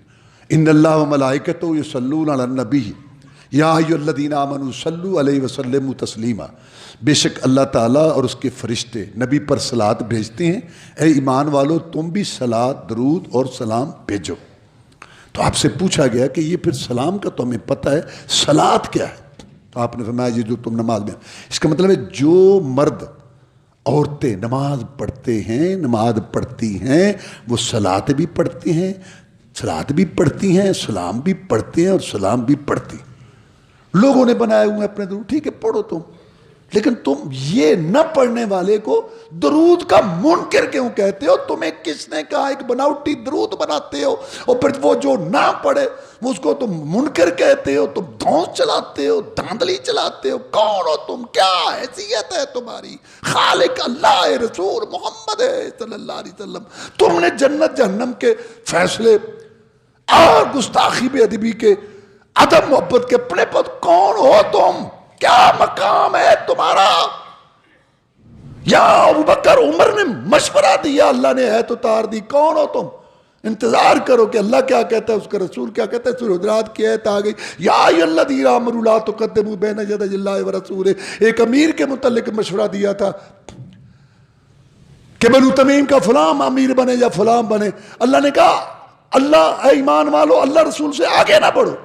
ان اللہ وملائکتہ یصلون علی النبی یا ایھا الذین آمنوا صلوا علیہ وسلموا تسلیما، بے شک اللہ تعالیٰ اور اس کے فرشتے نبی پر صلات بھیجتے ہیں، اے ایمان والو تم بھی صلات، درود اور سلام بھیجو۔ تو آپ سے پوچھا گیا کہ یہ پھر سلام کا تو ہمیں پتہ ہے، صلات کیا ہے؟ آپ نے فرمایا یہ جو تم نماز میں، اس کا مطلب ہے جو مرد عورتیں نماز پڑھتے ہیں، نماز پڑھتی ہیں، وہ صلاۃ بھی پڑھتی ہیں، صلاۃ بھی پڑھتی ہیں، سلام بھی پڑھتے ہیں اور سلام بھی پڑھتی. لوگوں نے بنائے ہوئے اپنے درود، ٹھیک ہے پڑھو تم، لیکن تم یہ نہ پڑھنے والے کو درود کا منکر کیوں کہتے ہو؟ تمہیں کس نے کہا ایک بناوٹی درود بناتے ہو اور پھر وہ جو نہ پڑھے وہ اس کو تم منکر کہتے ہو، تم دھونس چلاتے ہو، دھاندلی چلاتے ہو. کون ہو تم؟ کیا حیثیت ہے تمہاری؟ خالق اللہ رسول محمد صلی اللہ علیہ وسلم. تم نے جنت جہنم کے فیصلے اور گستاخی بے ادبی کے، عدم محبت کے اپنے پر کون ہو تم؟ کیا مقام ہے تمہارا؟ یا ابوبکر عمر نے مشورہ دیا، اللہ نے ہے تو اتار دی. کون ہو تم؟ انتظار کرو کہ اللہ کیا کہتا ہے، اس کا رسول کیا کہتا ہے. سورہ حجرات کی آیت آ گئی، یا ایھا الذین آمنوا لا تقدموا بین یدی اللہ ورسولہ. ایک امیر کے متعلق مشورہ دیا تھا کہ بنو تمیم کا فلاں امیر بنے یا فلاں بنے. اللہ نے کہا اللہ اے ایمان والو اللہ رسول سے آگے نہ بڑھو.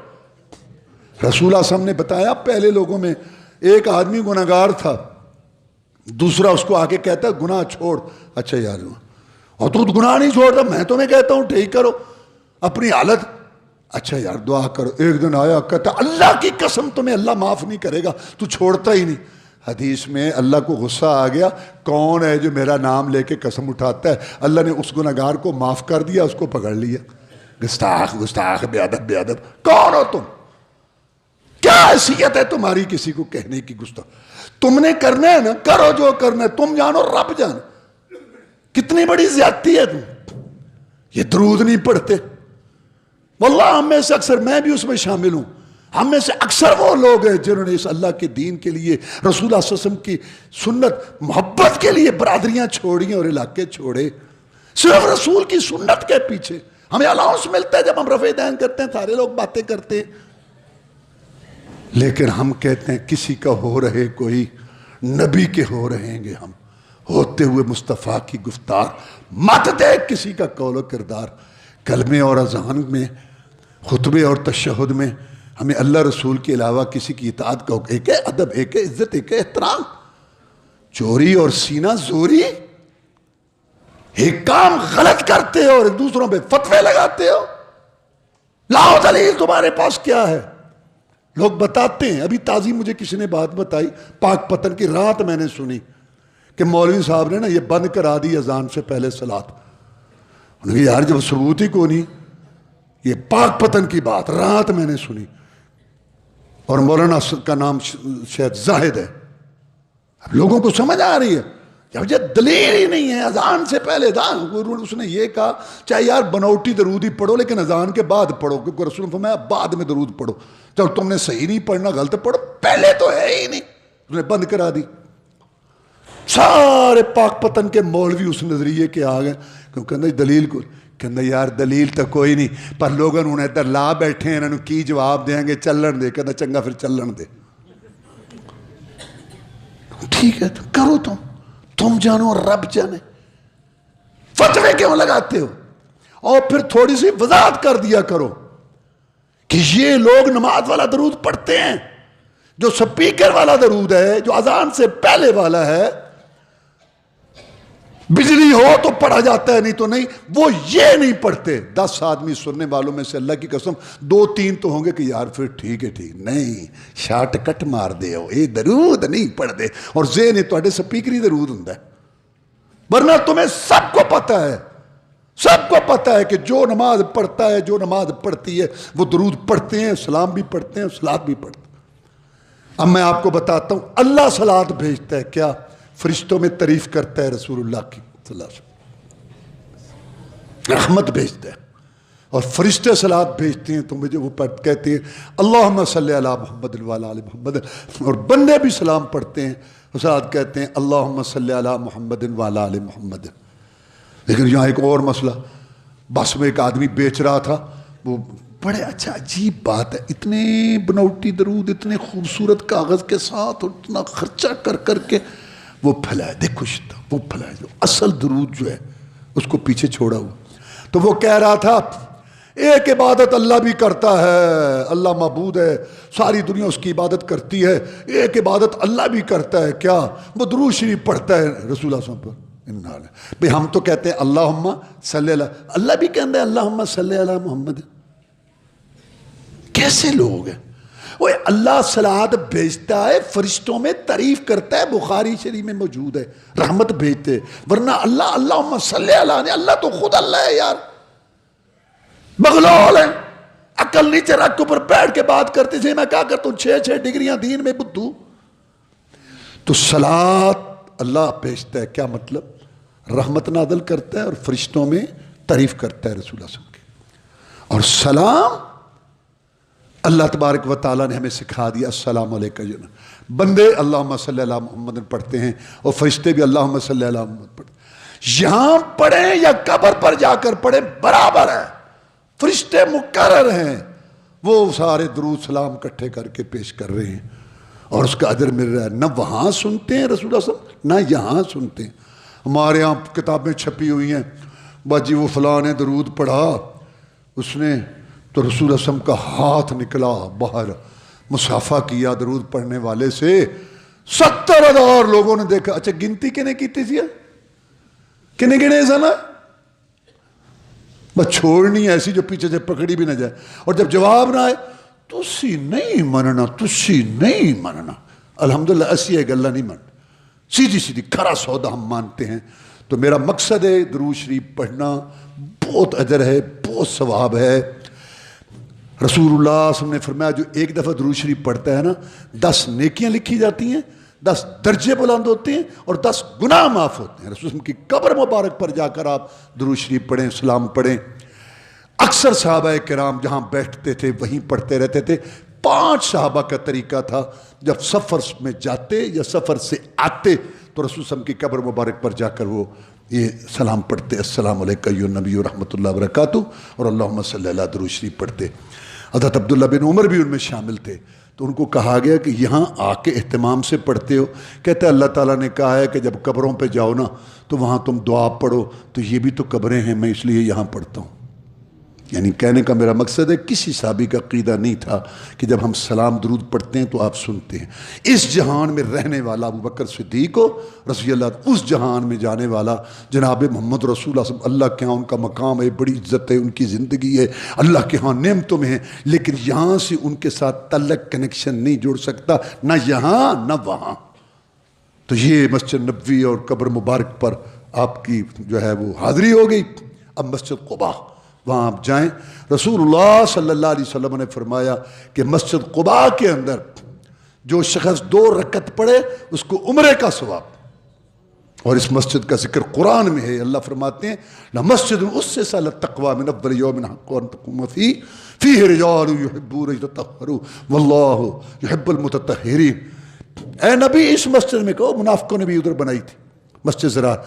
رسول اللہ صلی اللہ علیہ وسلم نے بتایا پہلے لوگوں میں ایک آدمی گناہگار تھا، دوسرا اس کو آگے کہتا ہے گناہ چھوڑ. اچھا یار اور تو گناہ نہیں چھوڑتا، میں تمہیں کہتا ہوں ٹھیک کرو اپنی حالت. اچھا یار دعا کرو. ایک دن آیا کہتا اللہ کی قسم تمہیں اللہ معاف نہیں کرے گا، تو چھوڑتا ہی نہیں. حدیث میں اللہ کو غصہ آ گیا، کون ہے جو میرا نام لے کے قسم اٹھاتا ہے؟ اللہ نے اس گناہگار کو معاف کر دیا، اس کو پکڑ لیا. گستاخ گستاخ بے ادب بے ادب. کون ہو تم؟ کیا حیثیت ہے تمہاری کسی کو کہنے کی؟ گستاخ. تم نے کرنا ہے نا، کرو جو کرنا ہے، تم جانو رب جانے. کتنی بڑی زیادتی ہے تم. یہ درود نہیں پڑھتے. واللہ ہم میں سے اکثر، میں بھی اس میں شامل ہوں، ہم میں سے اکثر وہ لوگ ہیں جنہوں نے اس اللہ کے دین کے لیے، رسول اللہ صلی اللہ علیہ وسلم کی سنت محبت کے لیے برادریاں چھوڑی اور علاقے چھوڑے، صرف رسول کی سنت کے پیچھے. ہمیں الاؤنس ملتا ہے جب ہم رفع دین کرتے ہیں، سارے لوگ باتیں کرتے ہیں، لیکن ہم کہتے ہیں کسی کا ہو رہے کوئی، نبی کے ہو رہیں گے ہم، ہوتے ہوئے مصطفیٰ کی گفتار مت دیکھ کسی کا قول و کردار. کلمے اور اذان میں، خطبے اور تشہد میں ہمیں اللہ رسول کے علاوہ کسی کی اطاعت کا، ایک ہے ادب، ایک ہے عزت، ایک ہے احترام. چوری اور سینہ زوری، ایک کام غلط کرتے ہو اور دوسروں پہ فتوے لگاتے ہو. لاؤ دلیل تمہارے پاس کیا ہے. لوگ بتاتے ہیں. ابھی تازی مجھے کسی نے بات بتائی پاک پتن کی، رات میں نے سنی کہ مولوی صاحب نے نا یہ بند کرا دی اذان سے پہلے صلاۃ. انہوں نے کہا یار جب ثبوت ہی کو نہیں، یہ پاک پتن کی بات رات میں نے سنی. اور مولانا کا نام شاید زاہد ہے. اب لوگوں کو سمجھ آ رہی ہے جب یہ دلیل ہی نہیں ہے. اذان سے پہلے اس نے یہ کہا چاہے یار بنوٹی درود ہی پڑھو لیکن اذان کے بعد پڑھو، کیونکہ رسول نے فرمایا بعد میں درود پڑھو. چلو تم نے صحیح نہیں پڑھنا، غلط پڑھو، پہلے تو ہے ہی نہیں. اس نے بند کرا دی. سارے پاک پتن کے مولوی اس نظریے کے آ گئے کیوں کہ دلیل کو، کہ یار دلیل تو کوئی نہیں، پر لوگ انہوں نے ادھر لا بیٹھے ہیں، انہوں کی جواب دیں گے چلن دے. کہ چنگا پھر چلن دے. ٹھیک ہے تو کرو تم جانو رب جانے. فتوے کیوں لگاتے ہو؟ اور پھر تھوڑی سی وضاحت کر دیا کرو کہ یہ لوگ نماز والا درود پڑھتے ہیں، جو سپیکر والا درود ہے، جو اذان سے پہلے والا ہے، بجلی ہو تو پڑھا جاتا ہے، نہیں تو نہیں. وہ یہ نہیں پڑھتے. 10 آدمی سننے والوں میں سے اللہ کی قسم 2-3 تو ہوں گے کہ یار پھر ٹھیک ہے ٹھیک نہیں، شارٹ کٹ مار دے ہو، یہ درود نہیں پڑھ دے، اور ذہن تواڈے سپیکر ہی درود ہوندا ہے. ورنہ تمہیں سب کو پتہ ہے، سب کو پتہ ہے کہ جو نماز پڑھتا ہے، جو نماز پڑھتی ہے، وہ درود پڑھتے ہیں، سلام بھی پڑھتے ہیں، صلاۃ بھی پڑھتے ہیں. اب میں آپ کو بتاتا ہوں اللہ صلاۃ بھیجتا ہے کیا؟ فرشتوں میں تعریف کرتا ہے رسول اللہ کی صلی اللہ علیہ وسلم، رحمت بھیجتا ہے، اور فرشتے صلاۃ بھیجتے ہیں تو مجھے وہ کہتے ہیں اللہم صلی علی محمد وعلی آل محمد، اور بندے بھی سلام پڑھتے ہیں اور صلاۃ کہتے ہیں اللہم صلی علی محمد وعلی آل محمد. لیکن یہاں ایک اور مسئلہ، بس میں ایک آدمی بیچ رہا تھا، وہ بڑے اچھا عجیب بات ہے، اتنے بنوٹی درود اتنے خوبصورت کاغذ کے ساتھ اور اتنا خرچہ کر کر کے وہ پھیلائے، دیکھو وہ پھیلائے، جو اصل درود جو ہے اس کو پیچھے چھوڑا ہوا. تو وہ کہہ رہا تھا ایک عبادت اللہ بھی کرتا ہے، اللہ معبود ہے، ساری دنیا اس کی عبادت کرتی ہے، ایک عبادت اللہ بھی کرتا ہے، کیا؟ وہ درود شریف پڑھتا ہے رسول اللہ صلی اللہ علیہ وسلم پر۔ بھئی ہم تو کہتے ہیں اللہم صلی اللہ، اللہ بھی کہتے ہیں اللہم صلی علی محمد۔ کیسے لوگ ہیں وہ؟ اللہ صلوات بھیجتا ہے، فرشتوں میں تعریف کرتا ہے، بخاری شریف میں موجود ہے، رحمت بھیجتے، ورنہ اللہ اللہم صلی علی، اللہ تو خود اللہ ہے یار، بغلول ہے، عقل نیچے رکھ کے اوپر بیٹھ کے بات کرتے تھے، میں کیا کرتا ہوں 6 ڈگریاں دین میں بدھو۔ تو صلوات اللہ بھیجتا ہے، کیا مطلب؟ رحمت نازل کرتا ہے اور فرشتوں میں تعریف کرتا ہے رسول اللہ صلی اللہ علیہ وسلم کی۔ اور سلام اللہ تبارک و تعالیٰ نے ہمیں سکھا دیا، السلام علیکم۔ بندے اللہم صلی اللہ محمد پڑھتے ہیں اور فرشتے بھی اللہم صلی اللہ محمد پڑھتے ہیں۔ یہاں پڑھیں یا قبر پر جا کر پڑھیں برابر ہے، فرشتے مقرر ہیں، وہ سارے درود سلام اکٹھے کر کے پیش کر رہے ہیں اور اس کا اجر مل رہا ہے۔ نہ وہاں سنتے ہیں رسول اللہ صلی اللہ علیہ وسلم، نہ یہاں سنتے ہیں۔ ہمارے یہاں کتابیں چھپی ہوئی ہیں، باجی وہ فلاں نے درود پڑھا، اس نے تو رسول اللہ صلی اللہ علیہ وسلم کا ہاتھ نکلا باہر، مصافحہ کیا درود پڑھنے والے سے، 70,000 لوگوں نے دیکھا۔ اچھا گنتی کنے کیتی تھی؟ کنے گنے سنا؟ بس چھوڑنی ایسی جو پیچھے سے پکڑی بھی نہ جائے، اور جب جواب نہ آئے تسی نہیں مننا، تسی نہیں مننا، الحمدللہ اسی ہے گلہ نہیں من، سیدھی سیدھی کھرا سودا ہم مانتے ہیں۔ تو میرا مقصد ہے درود شریف پڑھنا، بہت اجر ہے، بہت ثواب ہے۔ رسول اللہ صلی اللہ علیہ وسلم نے فرمایا جو ایک دفعہ درود شریف پڑھتا ہے نا، 10 نیکیاں لکھی جاتی ہیں، 10 درجے بلند ہوتے ہیں اور 10 گناہ معاف ہوتے ہیں۔ رسول اللہ کی قبر مبارک پر جا کر آپ درود شریف پڑھیں، سلام پڑھیں۔ اکثر صحابہ کرام جہاں بیٹھتے تھے وہیں پڑھتے رہتے تھے۔ 5 صحابہ کا طریقہ تھا، جب سفر میں جاتے یا سفر سے آتے تو رسول صلی اللہ علیہ وسلم کی قبر مبارک پر جا کر وہ یہ سلام پڑھتے، السلام علیکم ایھا النبی ورحمۃ اللہ وبرکاتہ، اور اللہم صلی اللہ درود شریف پڑھتے۔ حضرت عبداللہ بن عمر بھی ان میں شامل تھے، تو ان کو کہا گیا کہ یہاں آ کے اہتمام سے پڑھتے ہو؟ کہتے ہیں اللہ تعالیٰ نے کہا ہے کہ جب قبروں پہ جاؤ نا تو وہاں تم دعا پڑھو، تو یہ بھی تو قبریں ہیں، میں اس لیے یہاں پڑھتا ہوں۔ یعنی کہنے کا میرا مقصد ہے کسی صحابی کا عقیدہ نہیں تھا کہ جب ہم سلام درود پڑھتے ہیں تو آپ سنتے ہیں۔ اس جہان میں رہنے والا ابو بکر صدیق ہو رضی اللہ عنہ، اس جہان میں جانے والا جناب محمد رسول اللہ صلی اللہ علیہ وسلم، اللہ کے ہاں ان کا مقام ہے، بڑی عزت ہے، ان کی زندگی ہے، اللہ کے ہاں نعمتوں میں ہے، لیکن یہاں سے ان کے ساتھ تعلق کنیکشن نہیں جوڑ سکتا، نہ یہاں نہ وہاں۔ تو یہ مسجد نبوی اور قبر مبارک پر آپ کی جو ہے وہ حاضری ہو گئی۔ اب مسجد قباء، وہاں آپ جائیں۔ رسول اللہ صلی اللہ علیہ وسلم نے فرمایا کہ مسجد قباء کے اندر جو شخص 2 رکعت پڑھے اس کو عمرے کا ثواب۔ اور اس مسجد کا ذکر قرآن میں ہے، اللہ فرماتے ہیں لَمَسْجِدٌ أُسِّسَ عَلَى التَّقْوَىٰ مِنْ أَوَّلِ يَوْمٍ أَحَقُّ أَن تَقُومَ فِيهِ رِجَالٌ يُحِبُّونَ أَن يَتَطَهَّرُوا وَاللَّهُ يُحِبُّ الْمُتَطَهِّرِينَ۔ اے نبی اس مسجد میں کہو، منافقوں نے بھی ادھر بنائی تھی مسجد زرار،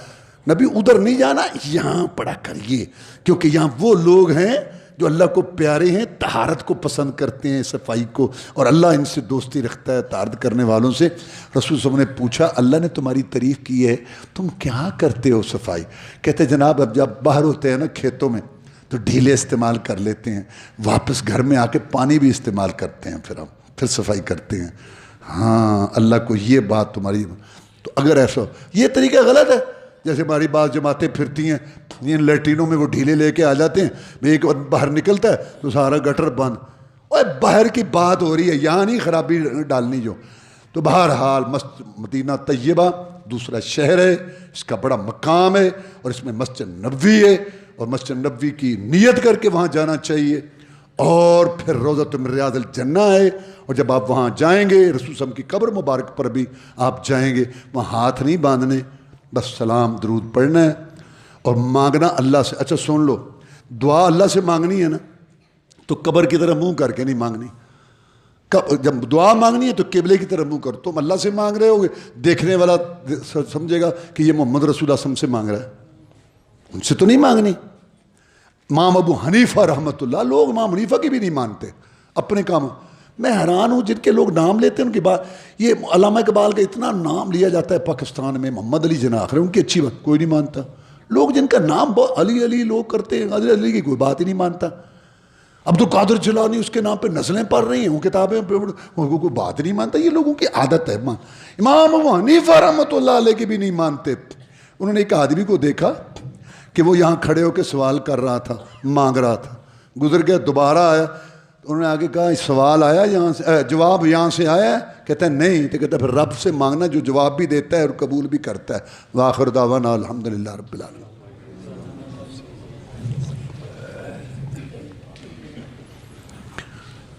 نبی ادھر نہیں جانا، یہاں پڑھا کریے، کیونکہ یہاں وہ لوگ ہیں جو اللہ کو پیارے ہیں، طہارت کو پسند کرتے ہیں، صفائی کو، اور اللہ ان سے دوستی رکھتا ہے طہارت کرنے والوں سے۔ رسول صلی اللہ علیہ وسلم نے پوچھا اللہ نے تمہاری تعریف کی ہے، تم کیا کرتے ہو صفائی؟ کہتے جناب اب جب باہر ہوتے ہیں نا کھیتوں میں تو ڈھیلے استعمال کر لیتے ہیں، واپس گھر میں آ کے پانی بھی استعمال کرتے ہیں، پھر صفائی کرتے ہیں۔ ہاں اللہ کو یہ بات تمہاری، تو اگر ایسا یہ طریقہ غلط ہے، جیسے ہماری بعض جماعتیں پھرتی ہیں ان لیٹرینوں میں وہ ڈھیلے لے کے آ جاتے ہیں، ایک باہر نکلتا ہے تو سارا گٹر بند۔ اور باہر کی بات ہو رہی ہے، یہاں نہیں خرابی ڈالنی جو۔ تو بہرحال مدینہ طیبہ دوسرا شہر ہے، اس کا بڑا مقام ہے، اور اس میں مسجد نبوی ہے، اور مسجد نبوی کی نیت کر کے وہاں جانا چاہیے۔ اور پھر روضۃ من ریاض الجنہ ہے، اور جب آپ وہاں جائیں گے رسول صلی اللہ علیہ وسلم کی قبر مبارک پر بھی آپ جائیں گے، وہاں ہاتھ نہیں باندھنے، بس سلام درود پڑھنا ہے اور مانگنا اللہ سے۔ اچھا سن لو، دعا اللہ سے مانگنی ہے نا تو قبر کی طرح منہ کر کے نہیں مانگنی۔ جب دعا مانگنی ہے تو قبلے کی طرح منہ کر، تم اللہ سے مانگ رہے ہوگے، دیکھنے والا سمجھے گا کہ یہ محمد رسول اللہ صلی اللہ علیہ وسلم سے مانگ رہا ہے، ان سے تو نہیں مانگنی۔ امام ابو حنیفہ رحمۃ اللہ، لوگ امام حنیفہ کی بھی نہیں مانتے اپنے کام۔ میں حیران ہوں جن کے لوگ نام لیتے ہیں ان کی بات، یہ علامہ اقبال کا اتنا نام لیا جاتا ہے پاکستان میں، محمد علی جناح ہے ان کی اچھی بات کوئی نہیں مانتا۔ لوگ جن کا نام بہت علی علی لوگ کرتے ہیں، علی کی کوئی بات ہی نہیں مانتا۔ عبد القادر جیلانی اس کے نام پہ نزلیں پڑھ رہی ہیں، وہ کتابیں کوئی بات نہیں مانتا. یہ لوگوں کی عادت ہے. امام ابو حنیفہ رحمۃ اللہ علیہ کی بھی نہیں مانتے. انہوں نے ایک آدمی کو دیکھا کہ وہ یہاں کھڑے ہو کے سوال کر رہا تھا، مانگ رہا تھا. گزر گیا، دوبارہ آیا. انہوں نے آگے کہا سوال آیا یہاں سے، جواب یہاں سے آیا ہے؟ کہتا ہے نہیں. تو کہتا ہے پھر رب سے مانگنا جو جواب بھی دیتا ہے اور قبول بھی کرتا ہے. وآخر دعوانا الحمدللہ رب العالمین.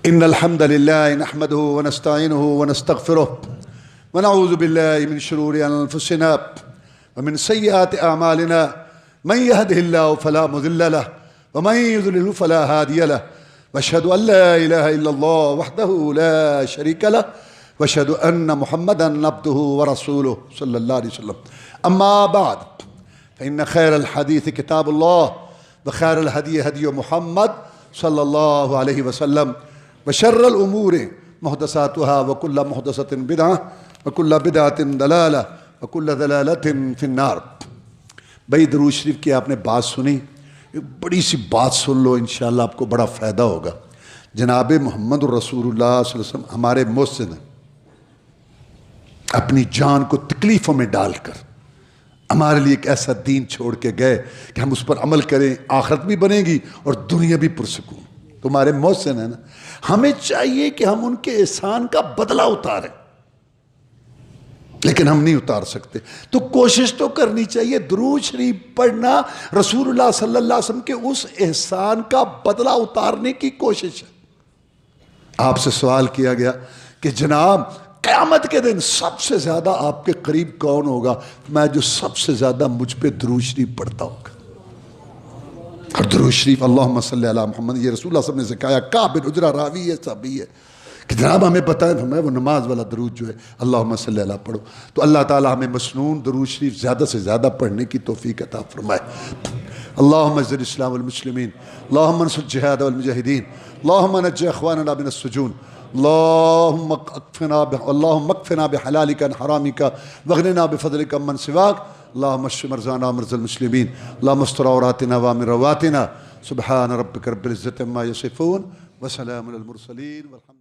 ان الحمد للہ نحمده ونستعینه ونستغفره ونعوذ باللہ من شرور انفسنا ومن سیئات اعمالنا من يهده الله فلا مضل له ومن يضلل فلا هادي له واشهد ان لا اله الا الله وحده لا شريك له واشهد ان محمدا عبده ورسوله صلی اللہ علیہ وسلم. اما بعد فان خیر الحديث كتاب الله وخير الهدي هدي محمد صلی اللہ علیہ وسلم وشر الامور محدثاتها وكل محدثة بدعة وكل بدعة ضلالة وكل ضلالة في النار. بھائی درود شریف کی آپ نے بات سنی، ایک بڑی سی بات سن لو، انشاءاللہ آپ کو بڑا فائدہ ہوگا. جناب محمد الرسول اللہ صلی اللہ علیہ وسلم ہمارے محسن ہیں، اپنی جان کو تکلیفوں میں ڈال کر ہمارے لیے ایک ایسا دین چھوڑ کے گئے کہ ہم اس پر عمل کریں، آخرت بھی بنے گی اور دنیا بھی پرسکون. تمہارے محسن ہیں نا، ہمیں چاہیے کہ ہم ان کے احسان کا بدلہ اتاریں، لیکن ہم نہیں اتار سکتے. تو کوشش تو کرنی چاہیے. درود شریف پڑھنا رسول اللہ صلی اللہ علیہ وسلم کے اس احسان کا بدلہ اتارنے کی کوشش ہے. آپ سے سوال کیا گیا کہ جناب قیامت کے دن سب سے زیادہ آپ کے قریب کون ہوگا؟ میں جو سب سے زیادہ مجھ پہ درود شریف پڑھتا ہوگا. اور درود شریف اللہم صلی علی محمد، یہ رسول اللہ صلی اللہ علیہ وسلم نے سکھایا. کعب بن عجرہ راوی ہے، صحابی ہے، کہ جناب ہمیں بتائیں، ہمیں وہ نماز والا درود جو ہے اللہم صلی علی پڑھو. تو اللہ تعالی ہمیں مسنون درود شریف زیادہ سے زیادہ پڑھنے کی توفیق عطا فرمائے. اللہم اعز الاسلام والمسلمین، اللہم انصر الجہاد والمجاہدین، اللہم نجی اخواننا من السجون، اللہم اکفنا بحلالک عن حرامک واغننا بفضلک عمن سواک، اللہم اشف مرضانا ومرضى المسلمین، اللہم استر عوراتنا وامن رواتنا. سبحان ربک رب العزة عما یصفون وسلام علی المرسلین والحمد